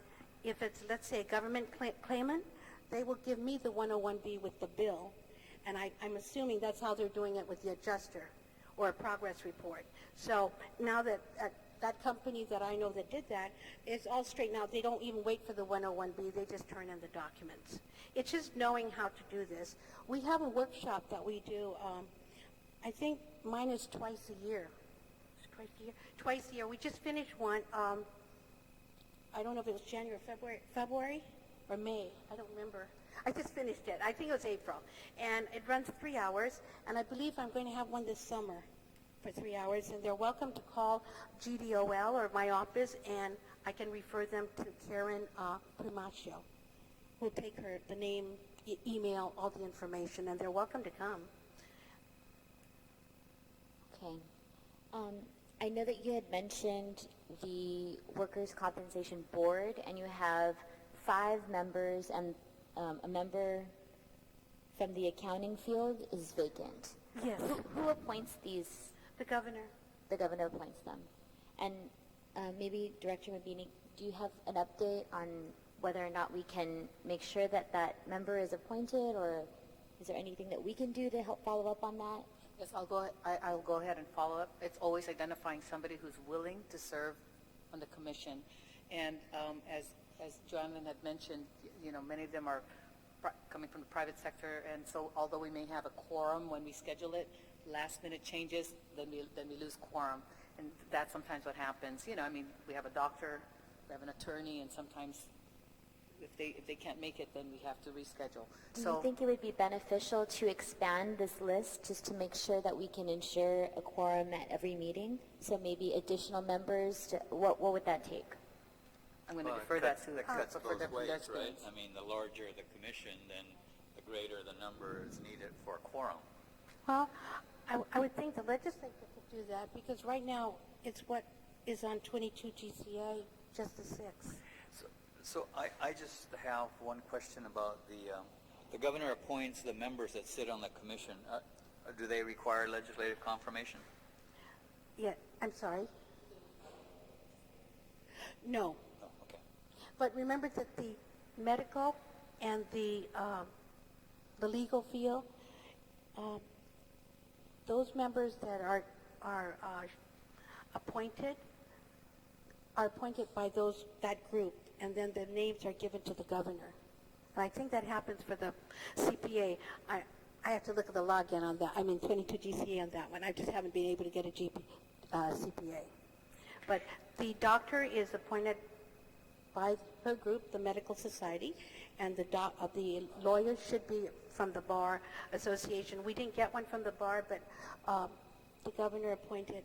if it's, let's say, a government claimant, they will give me the 101B with the bill. And I'm assuming that's how they're doing it with the adjuster or a progress report. So now that that company that I know that did that, it's all straightened out. They don't even wait for the 101B. They just turn in the documents. It's just knowing how to do this. We have a workshop that we do. I think mine is twice a year. Twice a year. We just finished one. I don't know if it was January, February or May. I don't remember. I just finished it. I think it was April. And it runs 3 hours. And I believe I'm going to have one this summer for 3 hours. And they're welcome to call GDOL or my office, and I can refer them to Karen Primacio, who'll take the name, email, all the information, and they're welcome to come.
Okay. I know that you had mentioned the Workers' Compensation Board, and you have 5 members, and a member from the accounting field is vacant.
Yes.
Who appoints these?
The governor.
The governor appoints them. And maybe Director Mabini, do you have an update on whether or not we can make sure that that member is appointed, or is there anything that we can do to help follow up on that?
Yes, I'll go ahead and follow up. It's always identifying somebody who's willing to serve on the commission. And as Joanne had mentioned, many of them are coming from the private sector, and so although we may have a quorum when we schedule it, last-minute changes, then we lose quorum. And that's sometimes what happens. We have a doctor, we have an attorney, and sometimes if they can't make it, then we have to reschedule.
Do you think it would be beneficial to expand this list just to make sure that we can ensure a quorum at every meeting? So maybe additional members, what would that take?
I'm going to defer that to
That cuts
for
both ways,
Deputy
right?
Stevens.
I mean, the larger the commission, then the greater the number is needed for a quorum.
Well, I would think the legislature could do that, because right now it's what is on 22 GCA, just the 6.
So I just have one question about the governor appoints the members that sit on the commission. Do they require legislative confirmation?
Yeah, I'm sorry. No.
No, okay.
But remember that the medical and the legal field, those members that are appointed are appointed by that group, and then the names are given to the governor. And I think that happens for the CPA. I have to look at the law again on that. I mean, 22 GCA on that one. I just haven't been able to get a CPA. But the doctor is appointed by her group, the medical society, and the lawyer should be from the Bar Association. We didn't get one from the bar, but the governor appointed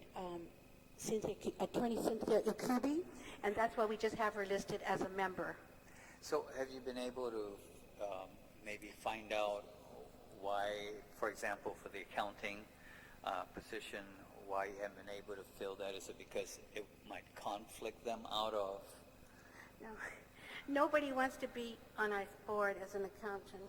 Attorney Cynthia Ikubi, and that's why we just have her listed as a member.
So have you been able to maybe find out why, for example, for the accounting position, why you haven't been able to fill that? Is it because it might conflict them out of?
No, nobody wants to be on our board as an accountant.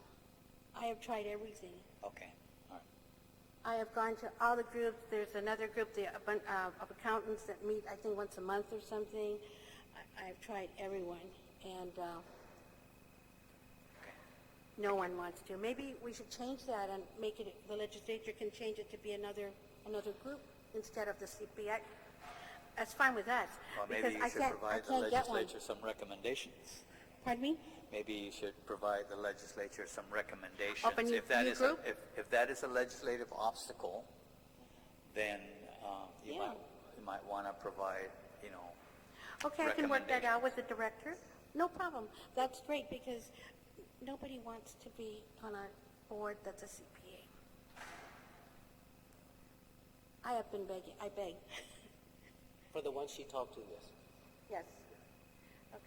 I have tried everything.
Okay, all right.
I have gone to all the groups. There's another group of accountants that meet, I think, once a month or something. I've tried everyone, and no one wants to. Maybe we should change that and make it, the legislature can change it to be another group instead of the CPA. That's fine with us.
Well, maybe you should provide the legislature some recommendations.
Pardon me?
Maybe you should provide the legislature some recommendations.
Of a new group?
If that is a legislative obstacle, then you might want to provide,
Okay, I can work that out with the director. No problem. That's great because nobody wants to be on a board that's a CPA. I have been begging. I beg.
For the ones she talked to, yes.
Yes. Okay.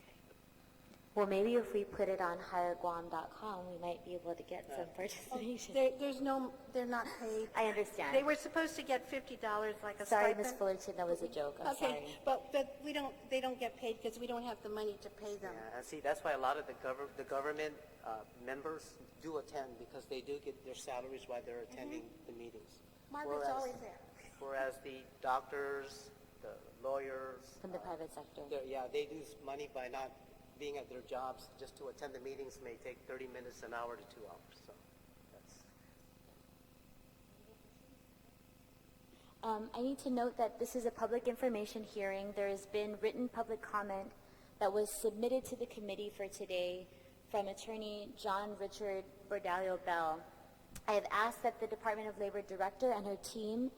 Well, maybe if we put it on hireguam.com, we might be able to get some participation.
They're not paid.
I understand.
They were supposed to get $50 like a
Sorry,
stipend.
Ms. Fullerton, that was a joke. I'm
Okay,
sorry.
but they don't get paid because we don't have the money to pay them.
Yeah, see, that's why a lot of the government members do attend because they do get their salaries while they're attending the meetings.
Margaret's always there.
Whereas the doctors, the lawyers,
From the private sector.
they lose money by not being at their jobs. Just to attend the meetings may take 30 minutes, an hour to 2 hours. So that's.
I need to note that this is a public information hearing. There has been written public comment that was submitted to the committee for today from Attorney John Richard Bordalio Bell. I have asked that the Department of Labor Director and her team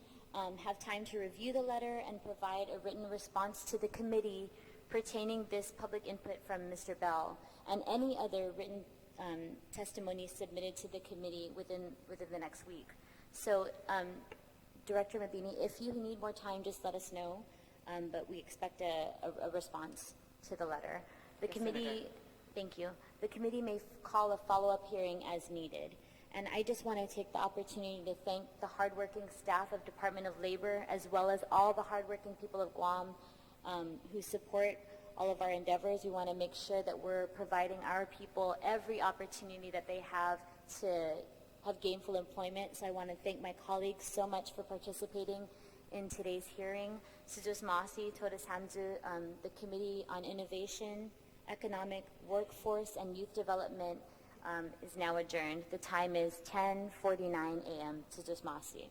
have time to review the letter and provide a written response to the committee pertaining this public input from Mr. Bell and any other written testimony submitted to the committee within the next week. So, Director Mabini, if you need more time, just let us know, but we expect a response to the letter. The committee, thank you. The committee may call a follow-up hearing as needed. And I just want to take the opportunity to thank the hardworking staff of Department of Labor, as well as all the hardworking people of Guam who support all of our endeavors. We want to make sure that we're providing our people every opportunity that they have to have gainful employment. So I want to thank my colleagues so much for participating in today's hearing. Sujus Masi, Todas Hamzu, the Committee on Innovation, Economic, Workforce, and Youth Development is now adjourned. The time is 10:49 a.m. Sujus Masi.